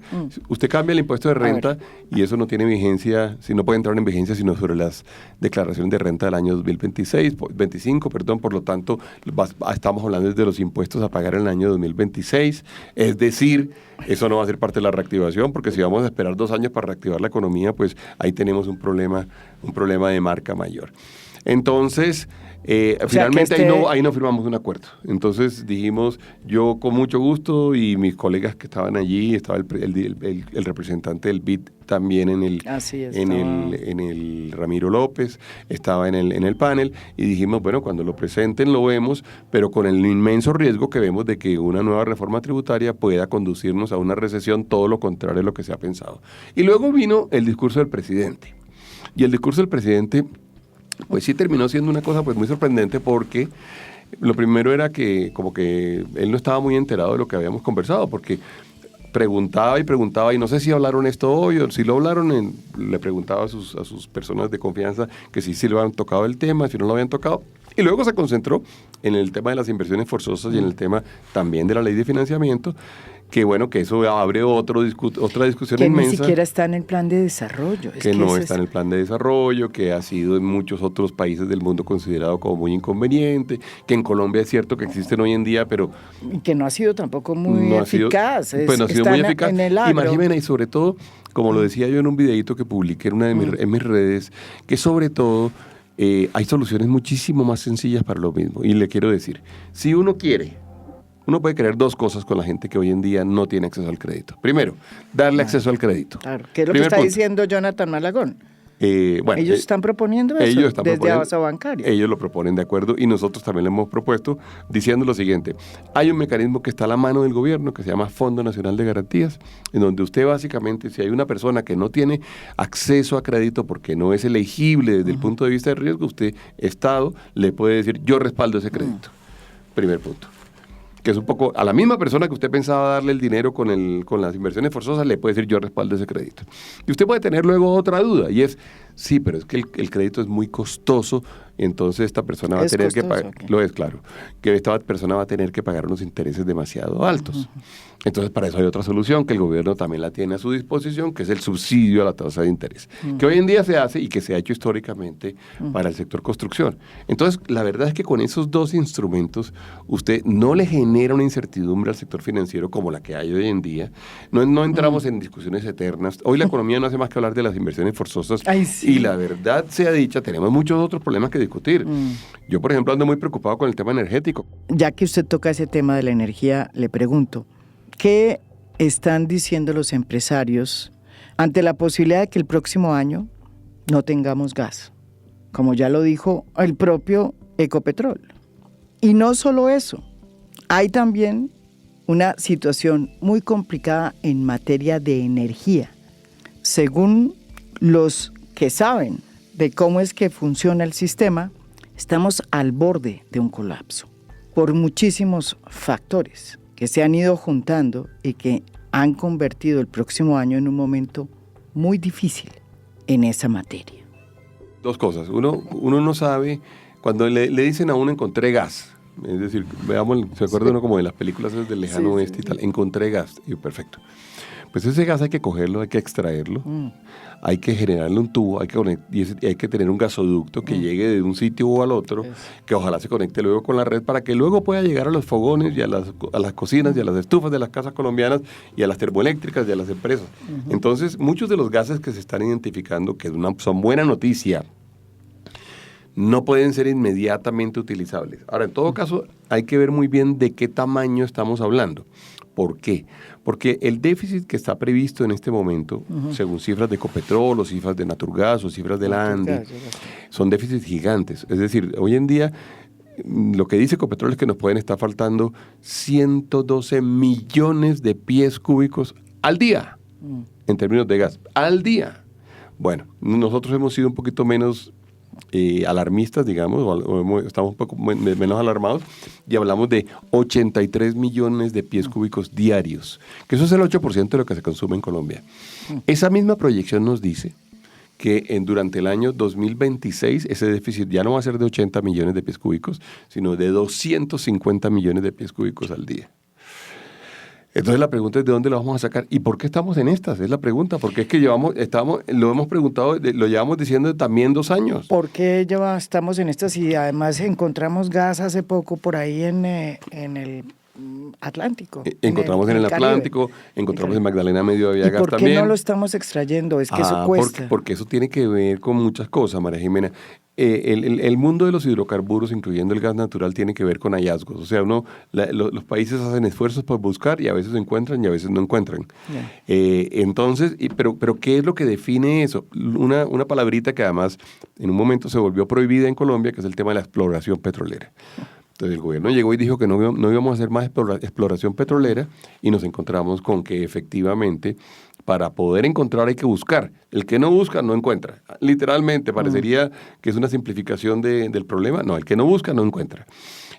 Usted cambia el impuesto de renta y eso no tiene vigencia, no puede entrar en vigencia sino sobre las declaraciones de renta del año 2025, por lo tanto, estamos hablando de los impuestos a pagar en el año 2026, es decir, eso no va a ser parte de la reactivación, porque si vamos a esperar 2 años para reactivar la economía, pues ahí tenemos un problema de marca mayor. Entonces, finalmente ahí no firmamos un acuerdo. Entonces dijimos, yo con mucho gusto y mis colegas que estaban allí, estaba el representante del BID también en el Ramiro López, estaba en el panel, y dijimos, bueno, cuando lo presenten lo vemos, pero con el inmenso riesgo que vemos de que una nueva reforma tributaria pueda conducirnos a una recesión, todo lo contrario de lo que se ha pensado. Y luego vino el discurso del presidente. Y el discurso del presidente pues sí terminó siendo una cosa pues muy sorprendente, porque lo primero era que como que él no estaba muy enterado de lo que habíamos conversado, porque preguntaba y no sé si hablaron esto hoy o si lo hablaron, le preguntaba a sus personas de confianza que sí lo habían tocado el tema, si no lo habían tocado, y luego se concentró en el tema de las inversiones forzosas y en el tema también de la ley de financiamiento, que bueno, que eso abre otra discusión que inmensa. Que ni siquiera está en el plan de desarrollo. Que no está en el plan de desarrollo, que ha sido en muchos otros países del mundo considerado como muy inconveniente, que en Colombia es cierto que existen hoy en día, pero... Y que no ha sido tampoco muy eficaz. No ha sido muy eficaz. En el agro. Y sobre todo, como lo decía yo en un videito que publiqué en mis redes, que sobre todo hay soluciones muchísimo más sencillas para lo mismo. Y le quiero decir, si uno quiere... Uno puede querer 2 cosas con la gente que hoy en día no tiene acceso al crédito. Primero, darle acceso al crédito. Claro, ¿qué es lo que está diciendo Jonathan Malagón? Ellos están proponiendo eso desde Abasto Bancario. Ellos lo proponen, de acuerdo, y nosotros también lo hemos propuesto diciendo lo siguiente: hay un mecanismo que está a la mano del gobierno que se llama Fondo Nacional de Garantías, en donde usted básicamente, si hay una persona que no tiene acceso a crédito porque no es elegible desde el punto de vista de riesgo, usted, Estado, le puede decir, yo respaldo ese crédito. Primer punto. que es un poco, a la misma persona que usted pensaba darle el dinero con las inversiones forzosas, le puede decir yo respaldo ese crédito. Y usted puede tener luego otra duda, y es, sí, pero es que el crédito es muy costoso, entonces esta persona va a tener que pagar, lo es, claro, que esta persona va a tener que pagar unos intereses demasiado altos. Entonces, para eso hay otra solución que el gobierno también la tiene a su disposición, que es el subsidio a la tasa de interés, que hoy en día se hace y que se ha hecho históricamente para el sector construcción. Entonces, la verdad es que con esos dos instrumentos, usted no le genera una incertidumbre al sector financiero como la que hay hoy en día. No entramos en discusiones eternas. Hoy la economía no hace más que hablar de las inversiones forzosas. Ay, sí. Y la verdad sea dicha, tenemos muchos otros problemas que discutir. Yo, por ejemplo, ando muy preocupado con el tema energético. Ya que usted toca ese tema de la energía, le pregunto, ¿qué están diciendo los empresarios ante la posibilidad de que el próximo año no tengamos gas? Como ya lo dijo el propio Ecopetrol. Y no solo eso, hay también una situación muy complicada en materia de energía. Según los que saben de cómo es que funciona el sistema, estamos al borde de un colapso por muchísimos factores que se han ido juntando y que han convertido el próximo año en un momento muy difícil en esa materia. Dos cosas. Uno no sabe, cuando le dicen a uno encontré gas, es decir, veamos, se acuerda uno como de las películas del lejano oeste y tal, encontré gas, y perfecto. Pues ese gas hay que cogerlo, hay que extraerlo, hay que generarle un tubo, hay que tener un gasoducto que llegue de un sitio al otro, que ojalá se conecte luego con la red para que luego pueda llegar a los fogones y a las cocinas y a las estufas de las casas colombianas y a las termoeléctricas y a las empresas. Entonces, muchos de los gases que se están identificando, que son buena noticia, no pueden ser inmediatamente utilizables. Ahora, en todo caso, hay que ver muy bien de qué tamaño estamos hablando. ¿Por qué? Porque el déficit que está previsto en este momento, según cifras de Ecopetrol o cifras de Naturgas o cifras de la ANDE, son déficits gigantes. Es decir, hoy en día lo que dice Ecopetrol es que nos pueden estar faltando 112 millones de pies cúbicos al día, en términos de gas, al día. Bueno, nosotros hemos sido un poquito menos alarmistas, digamos, estamos un poco menos alarmados y hablamos de 83 millones de pies cúbicos diarios, que eso es el 8% de lo que se consume en Colombia. Esa misma proyección nos dice que durante el año 2026 ese déficit ya no va a ser de 80 millones de pies cúbicos, sino de 250 millones de pies cúbicos al día. Entonces la pregunta es ¿de dónde lo vamos a sacar? ¿Y por qué estamos en estas? Es la pregunta, porque es que lo hemos preguntado, lo llevamos diciendo también 2 años. ¿Por qué estamos en estas y además encontramos gas hace poco por ahí en el Atlántico? Encontramos en el Atlántico, encontramos en Magdalena Medio había gas también. ¿Y por qué no lo estamos extrayendo? Es que eso cuesta. Porque eso tiene que ver con muchas cosas, María Jimena. El mundo de los hidrocarburos, incluyendo el gas natural, tiene que ver con hallazgos. O sea, los países hacen esfuerzos por buscar y a veces encuentran y a veces no encuentran. Entonces, pero ¿qué es lo que define eso? Una palabrita que además en un momento se volvió prohibida en Colombia, que es el tema de la exploración petrolera. Entonces el gobierno llegó y dijo que no íbamos a hacer más exploración petrolera y nos encontramos con que efectivamente para poder encontrar hay que buscar. El que no busca no encuentra. Literalmente parecería que es una simplificación del problema. No, el que no busca no encuentra.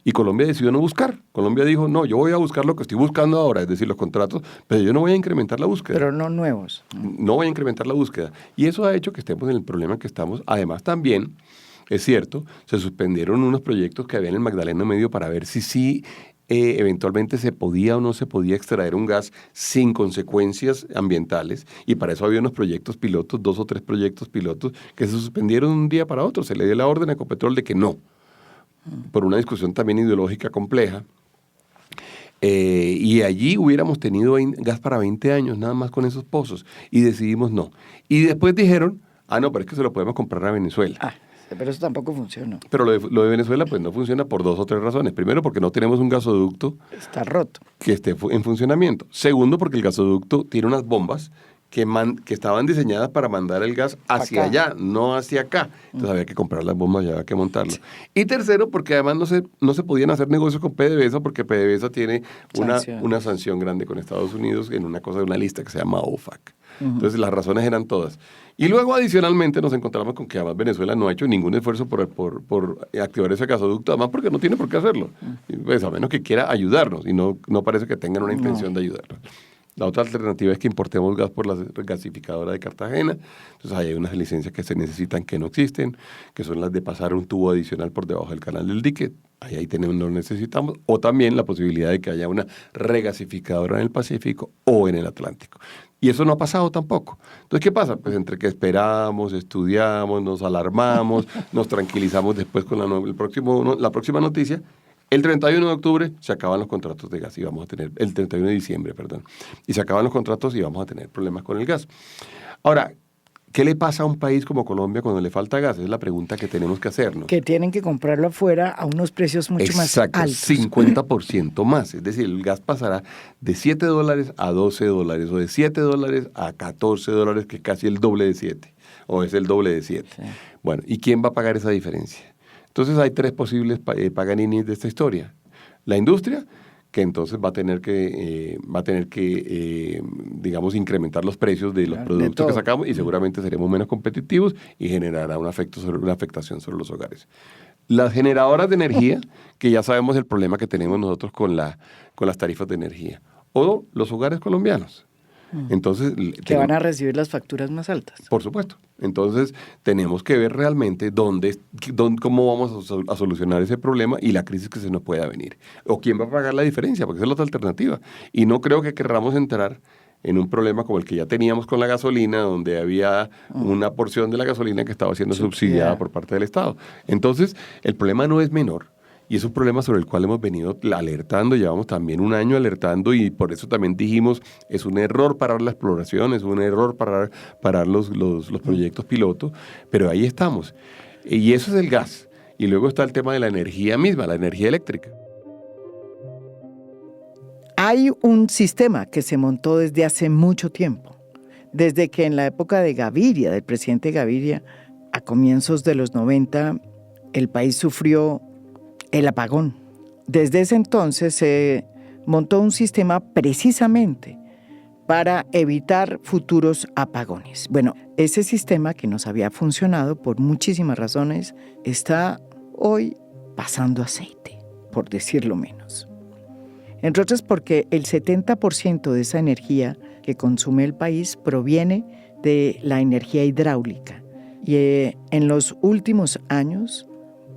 Y Colombia decidió no buscar. Colombia dijo, no, yo voy a buscar lo que estoy buscando ahora, es decir, los contratos, pero yo no voy a incrementar la búsqueda. Pero no nuevos. No voy a incrementar la búsqueda. Y eso ha hecho que estemos en el problema que estamos. Además también, es cierto, se suspendieron unos proyectos que había en el Magdalena Medio para ver si eventualmente se podía o no se podía extraer un gas sin consecuencias ambientales, y para eso había unos proyectos pilotos, 2 o 3 proyectos pilotos, que se suspendieron de un día para otro. Se le dio la orden a Ecopetrol de que no, por una discusión también ideológica compleja. Y allí hubiéramos tenido gas para 20 años, nada más con esos pozos, y decidimos no. Y después dijeron, no, pero es que se lo podemos comprar a Venezuela. Pero eso tampoco funciona. Pero lo de Venezuela pues no funciona por 2 o 3 razones. Primero, porque no tenemos un gasoducto está roto, que esté en funcionamiento. Segundo, porque el gasoducto tiene unas bombas que estaban diseñadas para mandar el gas hacia allá, no hacia acá. Entonces había que comprar las bombas y había que montarlas. Y tercero, porque además no se podían hacer negocios con PDVSA porque PDVSA tiene una sanción grande con Estados Unidos en una lista que se llama OFAC. Entonces las razones eran todas. Y luego adicionalmente nos encontramos con que además Venezuela no ha hecho ningún esfuerzo por activar ese gasoducto, además porque no tiene por qué hacerlo. Pues a menos que quiera ayudarnos y no parece que tengan una intención de ayudarnos. La otra alternativa es que importemos gas por la gasificadora de Cartagena. Entonces ahí hay unas licencias que se necesitan que no existen, que son las de pasar un tubo adicional por debajo del canal del dique. Ahí lo necesitamos. O también la posibilidad de que haya una regasificadora en el Pacífico o en el Atlántico. Y eso no ha pasado tampoco. Entonces, ¿qué pasa? Pues entre que esperamos, estudiamos, nos alarmamos, nos tranquilizamos después con la próxima noticia. El 31 de octubre se acaban los contratos de gas y vamos a tener, el 31 de diciembre, perdón, y se acaban los contratos y vamos a tener problemas con el gas. Ahora, ¿qué le pasa a un país como Colombia cuando le falta gas? Es la pregunta que tenemos que hacernos. Que tienen que comprarlo afuera a unos precios mucho más altos. 50% más. Es decir, el gas pasará de $7 a $12 o de $7 a $14, que es casi el doble de 7, o es el doble de 7. Sí. Bueno, ¿y quién va a pagar esa diferencia? Entonces hay tres posibles paganinis de esta historia. La industria, que entonces va a tener que digamos, incrementar los precios de los productos que sacamos y seguramente seremos menos competitivos y generará una afectación sobre los hogares. Las generadoras de energía, que ya sabemos el problema que tenemos nosotros con las tarifas de energía. O los hogares colombianos. Entonces, que van a recibir las facturas más altas. Por supuesto. Entonces, tenemos que ver realmente cómo vamos a solucionar ese problema y la crisis que se nos pueda venir. O quién va a pagar la diferencia, porque esa es la otra alternativa. Y no creo que querramos entrar en un problema como el que ya teníamos con la gasolina, donde había una porción de la gasolina que estaba siendo subsidiada por parte del Estado. Entonces, el problema no es menor. Y es un problema sobre el cual hemos venido alertando, llevamos también un año alertando y por eso también dijimos, es un error parar la exploración, es un error parar los proyectos piloto, pero ahí estamos. Y eso es el gas. Y luego está el tema de la energía misma, la energía eléctrica. Hay un sistema que se montó desde hace mucho tiempo, desde que en la época de Gaviria, del presidente Gaviria, a comienzos de los 90, el país sufrió el apagón. Desde ese entonces se montó un sistema precisamente para evitar futuros apagones. Bueno, ese sistema que nos había funcionado por muchísimas razones está hoy pasando aceite, por decirlo menos. Entre otras porque el 70% de esa energía que consume el país proviene de la energía hidráulica. Y en los últimos años,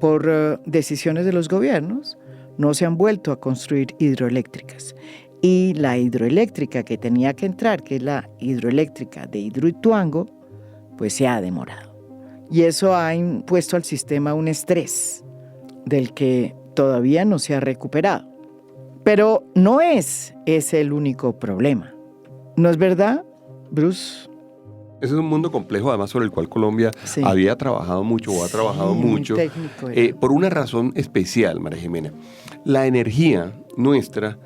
por decisiones de los gobiernos, no se han vuelto a construir hidroeléctricas. Y la hidroeléctrica que tenía que entrar, que es la hidroeléctrica de Hidroituango, pues se ha demorado. Y eso ha impuesto al sistema un estrés del que todavía no se ha recuperado. Pero no es ese el único problema. ¿No es verdad, Bruce? Ese es un mundo complejo, además, sobre el cual Colombia había trabajado mucho o ha trabajado mucho. Por una razón especial, María Jimena. La energía nuestra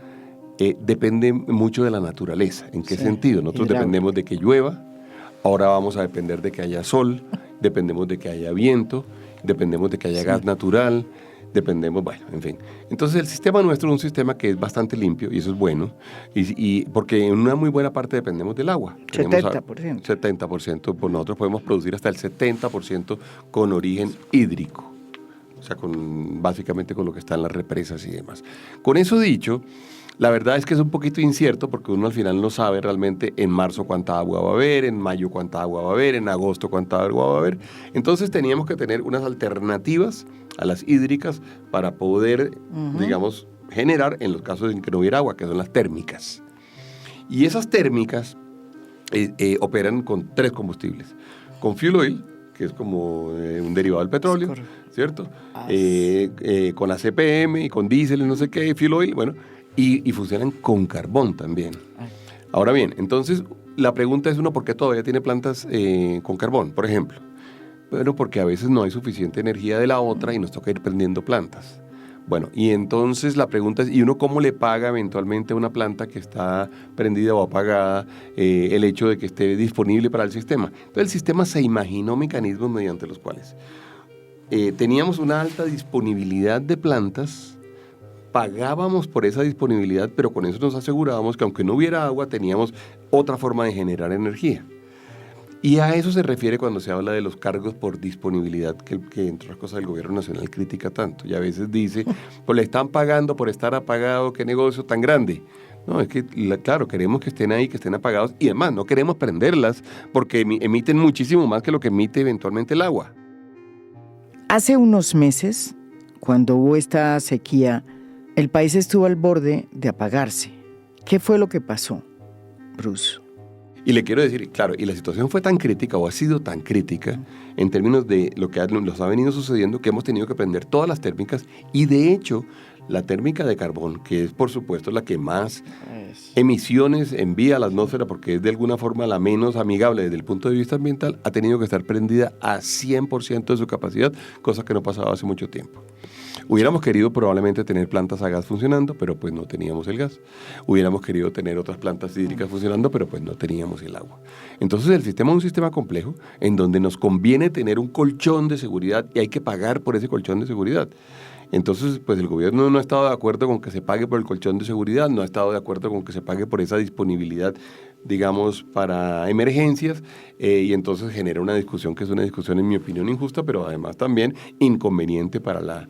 depende mucho de la naturaleza. ¿En qué sentido? Nosotros dependemos de que llueva, ahora vamos a depender de que haya sol, dependemos de que haya viento, dependemos de que haya gas natural, dependemos, bueno, en fin. Entonces el sistema nuestro es un sistema que es bastante limpio y eso es bueno, y porque en una muy buena parte dependemos del agua. 70%. 70%, pues nosotros podemos producir hasta el 70% con origen hídrico, o sea, básicamente con lo que está en las represas y demás. Con eso dicho, la verdad es que es un poquito incierto porque uno al final no sabe realmente en marzo cuánta agua va a haber, en mayo cuánta agua va a haber, en agosto cuánta agua va a haber. Entonces teníamos que tener unas alternativas a las hídricas para poder, digamos, generar en los casos en que no hubiera agua, que son las térmicas. Y esas térmicas operan con tres combustibles. Con fuel oil, que es como un derivado del petróleo, ¿cierto? Con ACPM y con diésel y no sé qué, fuel oil, bueno, y funcionan con carbón también. Ahora bien, entonces la pregunta es ¿por qué todavía tiene plantas con carbón, por ejemplo? Bueno, porque a veces no hay suficiente energía de la otra y nos toca ir prendiendo plantas. Bueno, y entonces la pregunta es, ¿y uno cómo le paga eventualmente a una planta que está prendida o apagada el hecho de que esté disponible para el sistema? Entonces el sistema se imaginó mecanismos mediante los cuales teníamos una alta disponibilidad de plantas, pagábamos por esa disponibilidad, pero con eso nos asegurábamos que aunque no hubiera agua, teníamos otra forma de generar energía. Y a eso se refiere cuando se habla de los cargos por disponibilidad, que entre otras cosas el gobierno nacional critica tanto. Y a veces dice, pues le están pagando por estar apagado, qué negocio tan grande. No, es que, claro, queremos que estén ahí, que estén apagados, y además no queremos prenderlas porque emiten muchísimo más que lo que emite eventualmente el agua. Hace unos meses, cuando hubo esta sequía, el país estuvo al borde de apagarse. ¿Qué fue lo que pasó, Bruce? Y le quiero decir, claro, y la situación fue tan crítica o ha sido tan crítica en términos de lo que nos ha venido sucediendo que hemos tenido que prender todas las térmicas y de hecho la térmica de carbón, que es por supuesto la que más emisiones envía a la atmósfera porque es de alguna forma la menos amigable desde el punto de vista ambiental, ha tenido que estar prendida a 100% de su capacidad, cosa que no pasaba hace mucho tiempo. Hubiéramos querido probablemente tener plantas a gas funcionando, pero pues no teníamos el gas. Hubiéramos querido tener otras plantas hídricas funcionando, pero pues no teníamos el agua. Entonces el sistema es un sistema complejo en donde nos conviene tener un colchón de seguridad y hay que pagar por ese colchón de seguridad. Entonces, pues el gobierno no ha estado de acuerdo con que se pague por el colchón de seguridad, no ha estado de acuerdo con que se pague por esa disponibilidad, digamos, para emergencias, y entonces genera una discusión que es una discusión, en mi opinión, injusta, pero además también inconveniente para la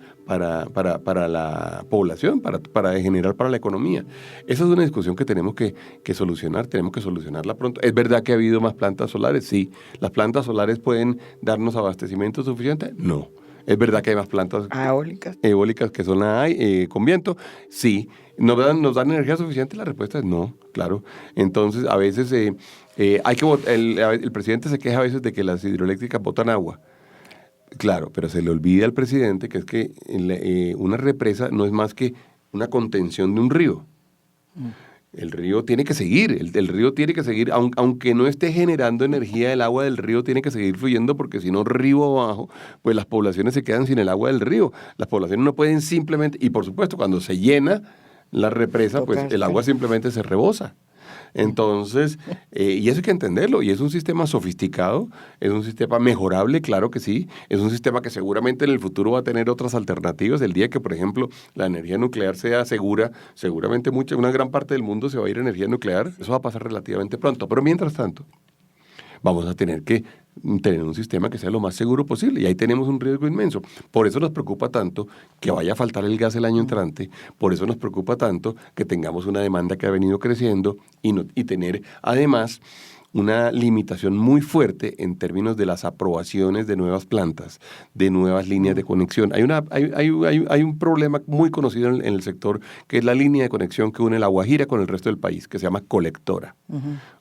población, para generar para la economía. Esa es una discusión que tenemos que solucionarla pronto. ¿Es verdad que ha habido más plantas solares? Sí. ¿Las plantas solares pueden darnos abastecimiento suficiente? No. ¿Es verdad que hay más plantas eólicas que son con viento? Sí. ¿Nos dan energía suficiente? La respuesta es no, claro. Entonces, a veces el presidente se queja a veces de que las hidroeléctricas botan agua. Claro, pero se le olvida al presidente que es que una represa no es más que una contención de un río. El río tiene que seguir, el río tiene que seguir, aunque no esté generando energía, el agua del río tiene que seguir fluyendo porque si no, río abajo, pues las poblaciones se quedan sin el agua del río. Las poblaciones no pueden simplemente, y por supuesto, cuando se llena la represa, pues el agua simplemente se rebosa. Entonces, y eso hay que entenderlo, y es un sistema sofisticado, es un sistema mejorable, claro que sí, es un sistema que seguramente en el futuro va a tener otras alternativas. El día que, por ejemplo, la energía nuclear sea segura, seguramente una gran parte del mundo se va a ir a energía nuclear, eso va a pasar relativamente pronto, pero mientras tanto, vamos a tener que tener un sistema que sea lo más seguro posible y ahí tenemos un riesgo inmenso. Por eso nos preocupa tanto que vaya a faltar el gas el año entrante, por eso nos preocupa tanto que tengamos una demanda que ha venido creciendo y tener además una limitación muy fuerte en términos de las aprobaciones de nuevas plantas, de nuevas líneas de conexión. Hay un problema muy conocido en el sector que es la línea de conexión que une La Guajira con el resto del país, que se llama Colectora.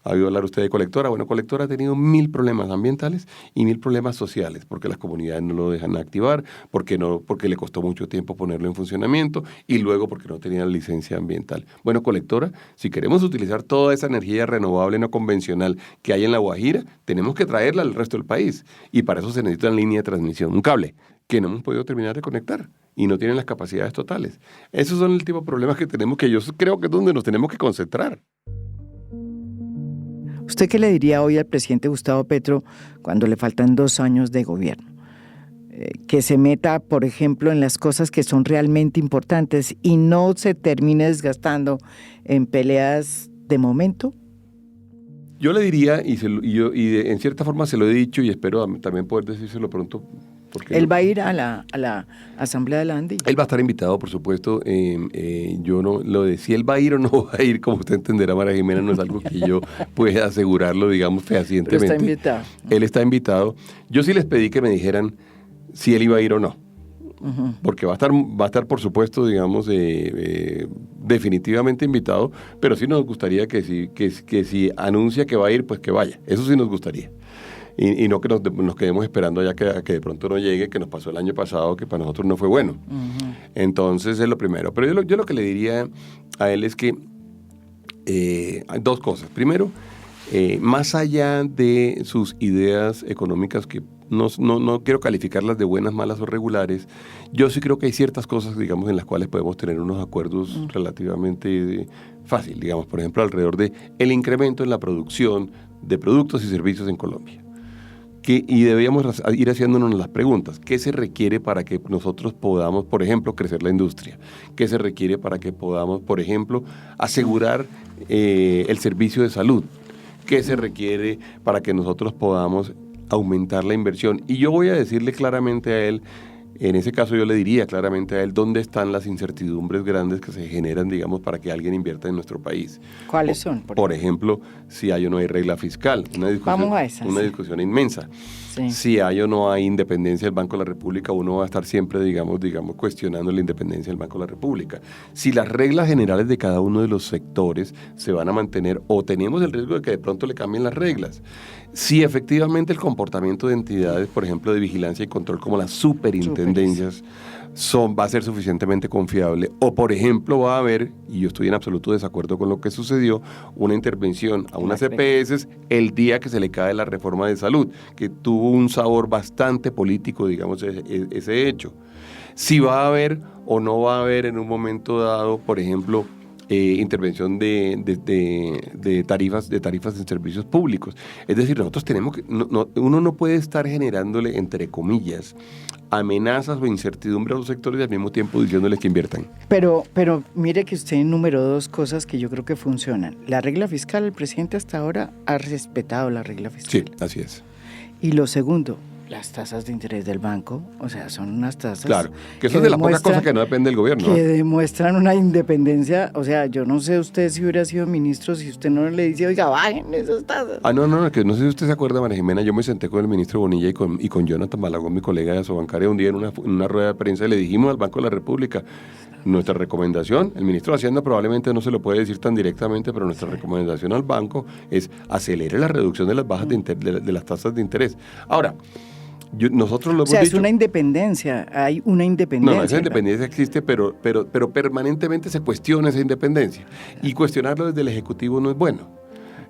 ¿Ha oído hablar usted de Colectora? Bueno, Colectora ha tenido 1000 problemas ambientales y 1000 problemas sociales, porque las comunidades no lo dejan activar, porque le costó mucho tiempo ponerlo en funcionamiento y luego porque no tenía licencia ambiental. Bueno, Colectora, si queremos utilizar toda esa energía renovable no convencional que hay en La Guajira, tenemos que traerla al resto del país y para eso se necesita una línea de transmisión, un cable que no hemos podido terminar de conectar y no tienen las capacidades totales. Esos son el tipo de problemas que tenemos, que yo creo que es donde nos tenemos que concentrar. ¿Usted qué le diría hoy al presidente Gustavo Petro cuando le faltan 2 años de gobierno? Que se meta, por ejemplo, en las cosas que son realmente importantes y no se termine desgastando en peleas de momento. Yo le diría, y en cierta forma se lo he dicho y espero también poder decírselo pronto. ¿Él va a ir a la Asamblea de la ANDI? Él va a estar invitado, por supuesto. Yo no lo de si él va a ir o no va a ir, como usted entenderá, María Jimena, no es algo que yo pueda asegurarlo, digamos, fehacientemente. Pero está invitado. Él está invitado. Yo sí les pedí que me dijeran si él iba a ir o no. Porque va a estar, por supuesto, digamos, definitivamente invitado, pero sí nos gustaría que si anuncia que va a ir, pues que vaya. Eso sí nos gustaría. Y no que nos quedemos esperando ya que de pronto no llegue, que nos pasó el año pasado, que para nosotros no fue bueno. Entonces es lo primero. Pero yo lo que le diría a él es que hay 2 cosas. Primero, más allá de sus ideas económicas que no quiero calificarlas de buenas, malas o regulares. Yo sí creo que hay ciertas cosas, digamos, en las cuales podemos tener unos acuerdos relativamente fácil, digamos, por ejemplo, alrededor de el incremento en la producción de productos y servicios en Colombia. Y deberíamos ir haciéndonos las preguntas. ¿Qué se requiere para que nosotros podamos, por ejemplo, crecer la industria? ¿Qué se requiere para que podamos, por ejemplo, asegurar el servicio de salud? ¿Qué se requiere para que nosotros podamos aumentar la inversión? Y yo voy a decirle claramente a él, en ese caso yo le diría claramente a él dónde están las incertidumbres grandes que se generan, digamos, para que alguien invierta en nuestro país. ¿Cuáles son? Por ejemplo, si hay o no hay regla fiscal, Vamos a esa, una sí. discusión inmensa. Sí. Si hay o no hay independencia del Banco de la República, uno va a estar siempre, digamos, cuestionando la independencia del Banco de la República. Si las reglas generales de cada uno de los sectores se van a mantener o tenemos el riesgo de que de pronto le cambien las reglas. Si efectivamente el comportamiento de entidades, por ejemplo, de vigilancia y control como las superintendencias, va a ser suficientemente confiable. O, por ejemplo, va a haber, y yo estoy en absoluto desacuerdo con lo que sucedió, una intervención a unas EPS el día que se le cae la reforma de salud, que tuvo un sabor bastante político, digamos, ese hecho. Si va a haber o no va a haber en un momento dado, por ejemplo, intervención de tarifas en servicios públicos. Es decir, nosotros tenemos que, uno no puede estar generándole, entre comillas, amenazas o incertidumbre a los sectores y al mismo tiempo diciéndoles que inviertan. Pero mire que usted enumeró dos cosas que yo creo que funcionan. La regla fiscal, el presidente hasta ahora ha respetado la regla fiscal. Sí, así es. Y lo segundo, las tasas de interés del banco, o sea, son unas tasas... Claro, que eso es de las pocas cosas que no depende del gobierno. Que demuestran una independencia, o sea, yo no sé usted si hubiera sido ministro, si usted no le dice, oiga, bajen esas tasas. No, que no sé si usted se acuerda, María Jimena, yo me senté con el ministro Bonilla y con Jonathan Malagón, mi colega de Asobancaria, un día en una rueda de prensa y le dijimos al Banco de la República, nuestra recomendación, el ministro de Hacienda probablemente no se lo puede decir tan directamente, pero nuestra recomendación al banco es acelere la reducción de las bajas de las tasas de interés. Ahora, nosotros lo hemos dicho. O sea, es una independencia, hay una independencia. No, esa independencia existe, pero permanentemente se cuestiona esa independencia. Y cuestionarlo desde el Ejecutivo no es bueno.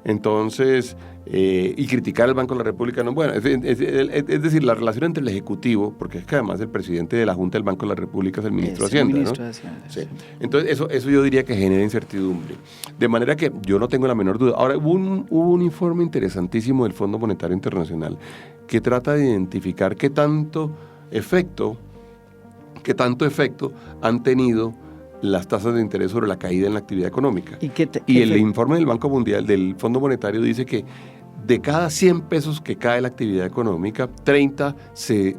Entonces, y criticar al Banco de la República no es bueno. Es decir, la relación entre el Ejecutivo, porque es que además el presidente de la Junta del Banco de la República es el ministro de Hacienda, ¿no? Sí. Entonces, eso yo diría que genera incertidumbre. De manera que yo no tengo la menor duda. Ahora, hubo un informe interesantísimo del Fondo Monetario Internacional que trata de identificar qué tanto efecto han tenido las tasas de interés sobre la caída en la actividad económica. Y el informe del Banco Mundial, del Fondo Monetario, dice que de cada 100 pesos que cae la actividad económica, 30 se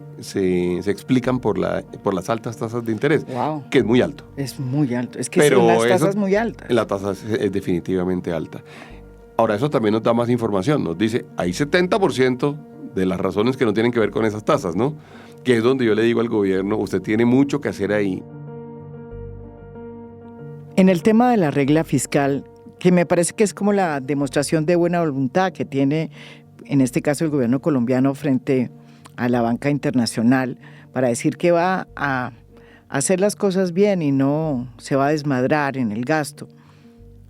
explican por las altas tasas de interés, que es muy alto. Es muy alto, es que son las tasas muy altas. La tasa es definitivamente alta. Ahora, eso también nos da más información, nos dice, hay 70% de las razones que no tienen que ver con esas tasas, ¿no? Que es donde yo le digo al gobierno, usted tiene mucho que hacer ahí. En el tema de la regla fiscal, que me parece que es como la demostración de buena voluntad que tiene, en este caso, el gobierno colombiano frente a la banca internacional, para decir que va a hacer las cosas bien y no se va a desmadrar en el gasto.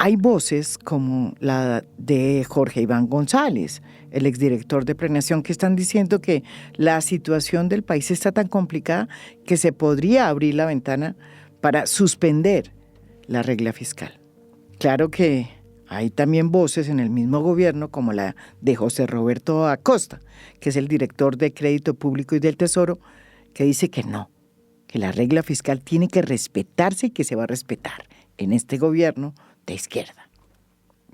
Hay voces como la de Jorge Iván González, el exdirector de Planeación, que están diciendo que la situación del país está tan complicada que se podría abrir la ventana para suspender la regla fiscal. Claro que hay también voces en el mismo gobierno, como la de José Roberto Acosta, que es el director de Crédito Público y del Tesoro, que dice que no, que la regla fiscal tiene que respetarse y que se va a respetar en este gobierno de izquierda.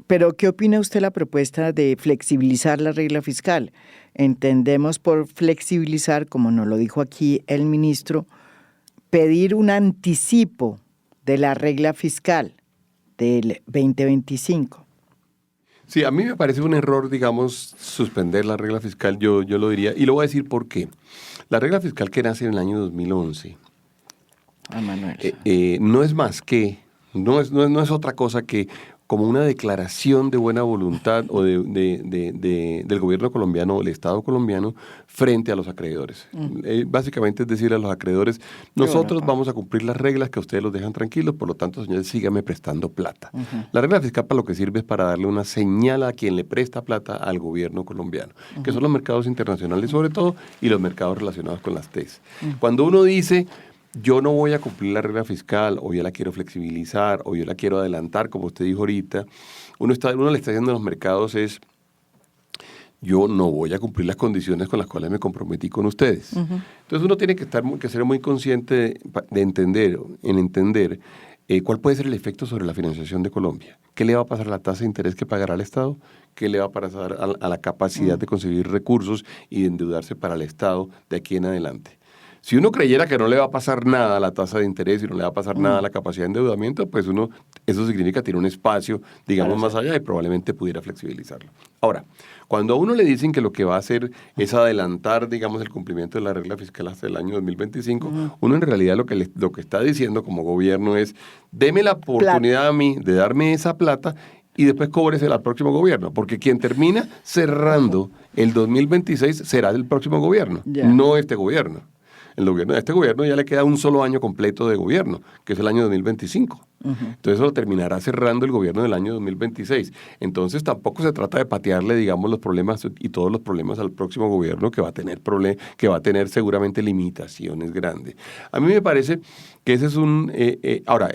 Pero, ¿qué opina usted de la propuesta de flexibilizar la regla fiscal? Entendemos por flexibilizar, como nos lo dijo aquí el ministro, pedir un anticipo de la regla fiscal del 2025. Sí, a mí me parece un error, digamos, suspender la regla fiscal, yo lo diría, y lo voy a decir por qué. La regla fiscal que nace en el año 2011 Manuel. no es más que, no es otra cosa que como una declaración de buena voluntad o del gobierno colombiano o del Estado colombiano frente a los acreedores. Básicamente es decir a los acreedores, nosotros vamos a cumplir las reglas que ustedes los dejan tranquilos, por lo tanto, señores, síganme prestando plata. La regla fiscal para lo que sirve es para darle una señal a quien le presta plata al gobierno colombiano, que son los mercados internacionales sobre todo y los mercados relacionados con las TES. Cuando uno dice, yo no voy a cumplir la regla fiscal, o yo la quiero flexibilizar, o yo la quiero adelantar, como usted dijo ahorita, uno le está diciendo a los mercados es, yo no voy a cumplir las condiciones con las cuales me comprometí con ustedes. Entonces uno tiene que ser muy consciente de entender cuál puede ser el efecto sobre la financiación de Colombia. ¿Qué le va a pasar a la tasa de interés que pagará el Estado? ¿Qué le va a pasar a la capacidad de conseguir recursos y de endeudarse para el Estado de aquí en adelante? Si uno creyera que no le va a pasar nada a la tasa de interés y no le va a pasar nada a la capacidad de endeudamiento, pues eso significa que tiene un espacio, digamos, más allá y probablemente pudiera flexibilizarlo. Ahora, cuando a uno le dicen que lo que va a hacer es adelantar, digamos, el cumplimiento de la regla fiscal hasta el año 2025, uno en realidad lo que está diciendo como gobierno es, deme la oportunidad a mí de darme esa plata y después cóbrese al próximo gobierno, porque quien termina cerrando el 2026 será el próximo gobierno, no este gobierno. A este gobierno ya le queda un solo año completo de gobierno, que es el año 2025. Entonces eso lo terminará cerrando el gobierno del año 2026. Entonces tampoco se trata de patearle, digamos, los problemas y todos los problemas al próximo gobierno que va a tener seguramente limitaciones grandes. A mí me parece que ese es ahora,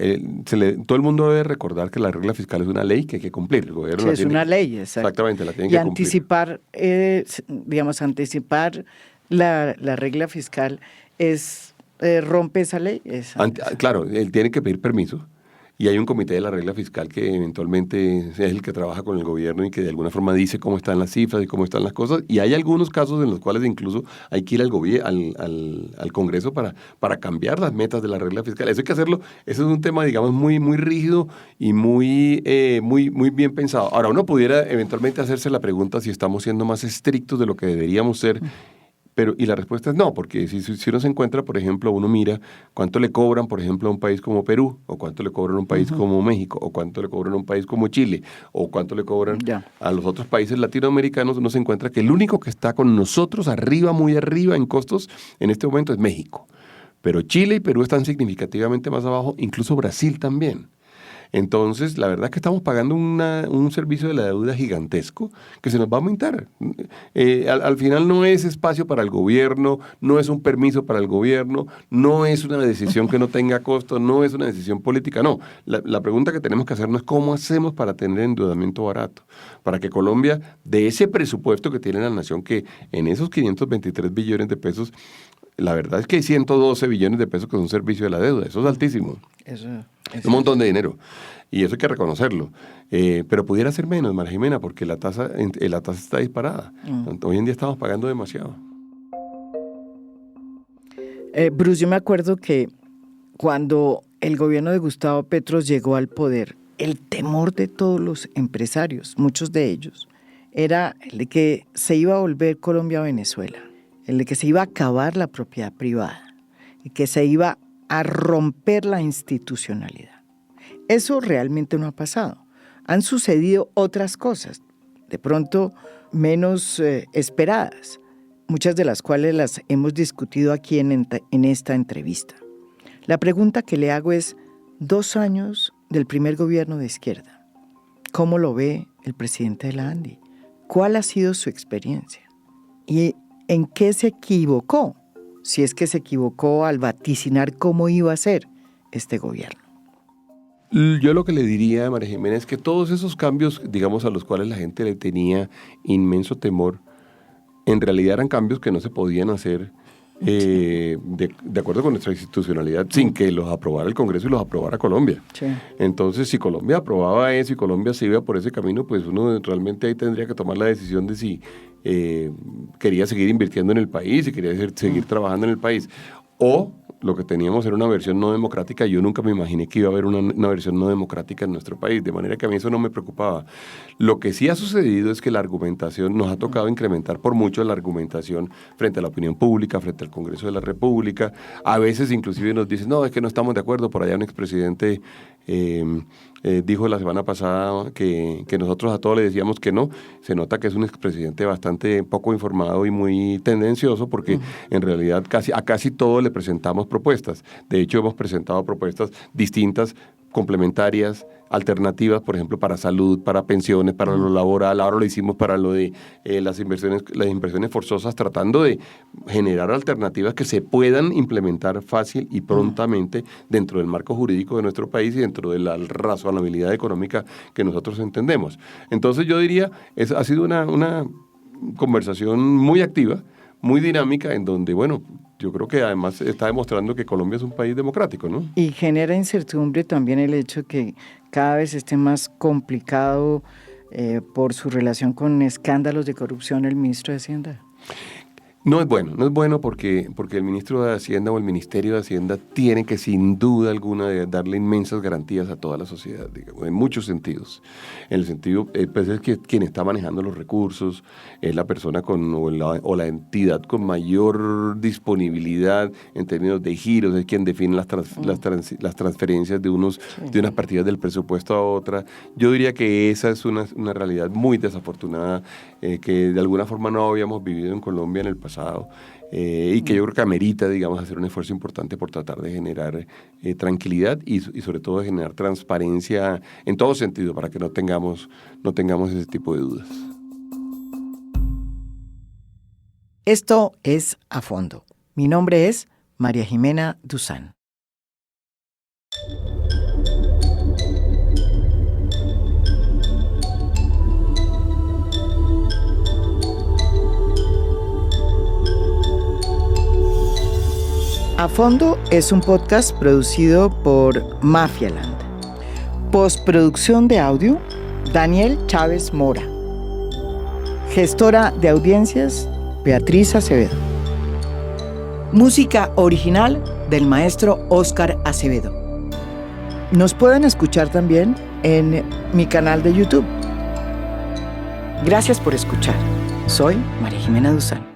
todo el mundo debe recordar que la regla fiscal es una ley que hay que cumplir. El gobierno es una ley, exactamente, la tiene que cumplir. Y anticipar la regla fiscal rompe esa ley. Claro, él tiene que pedir permiso y hay un comité de la regla fiscal que eventualmente es el que trabaja con el gobierno y que de alguna forma dice cómo están las cifras y cómo están las cosas, y hay algunos casos en los cuales incluso hay que ir al Congreso para cambiar las metas de la regla fiscal. Eso hay que hacerlo, eso es un tema, digamos, muy, muy rígido y muy bien pensado. Ahora, uno pudiera eventualmente hacerse la pregunta si estamos siendo más estrictos de lo que deberíamos ser. Y la respuesta es no, porque si uno se encuentra, por ejemplo, uno mira cuánto le cobran, por ejemplo, a un país como Perú, o cuánto le cobran a un país como México, o cuánto le cobran a un país como Chile, o cuánto le cobran a los otros países latinoamericanos, uno se encuentra que el único que está con nosotros arriba, muy arriba en costos en este momento es México. Pero Chile y Perú están significativamente más abajo, incluso Brasil también. Entonces, la verdad es que estamos pagando un servicio de la deuda gigantesco que se nos va a aumentar. Al final no es espacio para el gobierno, no es un permiso para el gobierno, no es una decisión que no tenga costo, no es una decisión política, no. La pregunta que tenemos que hacernos es cómo hacemos para tener endeudamiento barato, para que Colombia, de ese presupuesto que tiene la nación, que en esos 523 billones de pesos, la verdad es que hay 112 billones de pesos que son servicio de la deuda. Eso es altísimo. Es un montón de dinero. Y eso hay que reconocerlo. Pero pudiera ser menos, María Jimena, porque la tasa está disparada. Hoy en día estamos pagando demasiado. Bruce, yo me acuerdo que cuando el gobierno de Gustavo Petro llegó al poder, el temor de todos los empresarios, muchos de ellos, era el de que se iba a volver Colombia a Venezuela, el de que se iba a acabar la propiedad privada y que se iba a romper la institucionalidad. Eso realmente no ha pasado. Han sucedido otras cosas, de pronto menos esperadas, muchas de las cuales las hemos discutido aquí en esta entrevista. La pregunta que le hago es, 2 años del primer gobierno de izquierda, ¿cómo lo ve el presidente de la ANDI? ¿Cuál ha sido su experiencia? ¿Y en qué se equivocó? Si es que se equivocó al vaticinar cómo iba a ser este gobierno. Yo lo que le diría, María Jimena, es que todos esos cambios, digamos, a los cuales la gente le tenía inmenso temor, en realidad eran cambios que no se podían hacer de acuerdo con nuestra institucionalidad sin que los aprobara el Congreso y los aprobara Colombia. Sí. Entonces, si Colombia aprobaba eso y Colombia se iba por ese camino, pues uno realmente ahí tendría que tomar la decisión de si quería seguir invirtiendo en el país, si quería seguir trabajando en el país. O lo que teníamos era una versión no democrática. Yo nunca me imaginé que iba a haber una versión no democrática en nuestro país, de manera que a mí eso no me preocupaba. Lo que sí ha sucedido es que la argumentación, nos ha tocado incrementar por mucho la argumentación frente a la opinión pública, frente al Congreso de la República. A veces inclusive nos dicen, no, es que no estamos de acuerdo. Por allá un expresidente dijo la semana pasada que nosotros a todos le decíamos que no. Se nota que es un expresidente bastante poco informado y muy tendencioso, porque en realidad a casi todos le presentamos propuestas. De hecho, hemos presentado propuestas distintas, complementarias, alternativas, por ejemplo, para salud, para pensiones, para lo laboral. Ahora lo hicimos para lo de las inversiones forzosas, tratando de generar alternativas que se puedan implementar fácil y prontamente dentro del marco jurídico de nuestro país y dentro de la razonabilidad económica que nosotros entendemos. Entonces yo diría, ha sido una conversación muy activa, muy dinámica, en donde, bueno, yo creo que además está demostrando que Colombia es un país democrático, ¿no? Y genera incertidumbre también el hecho que cada vez esté más complicado por su relación con escándalos de corrupción el ministro de Hacienda. No es bueno porque el ministro de Hacienda o el Ministerio de Hacienda tiene que sin duda alguna darle inmensas garantías a toda la sociedad, digamos, en muchos sentidos. En el sentido, pues es que quien está manejando los recursos es la persona o la entidad con mayor disponibilidad en términos de giros, es quien define las transferencias de unas partidas del presupuesto a otra. Yo diría que esa es una realidad muy desafortunada que de alguna forma no habíamos vivido en Colombia en el pasado. Y que yo creo que amerita, digamos, hacer un esfuerzo importante por tratar de generar tranquilidad y sobre todo de generar transparencia en todo sentido para que no tengamos ese tipo de dudas. Esto es A Fondo. Mi nombre es María Jimena Duzán. A Fondo es un podcast producido por Mafialand. Postproducción de audio, Daniel Chávez Mora. Gestora de audiencias, Beatriz Acevedo. Música original del maestro Óscar Acevedo. Nos pueden escuchar también en mi canal de YouTube. Gracias por escuchar. Soy María Jimena Duzán.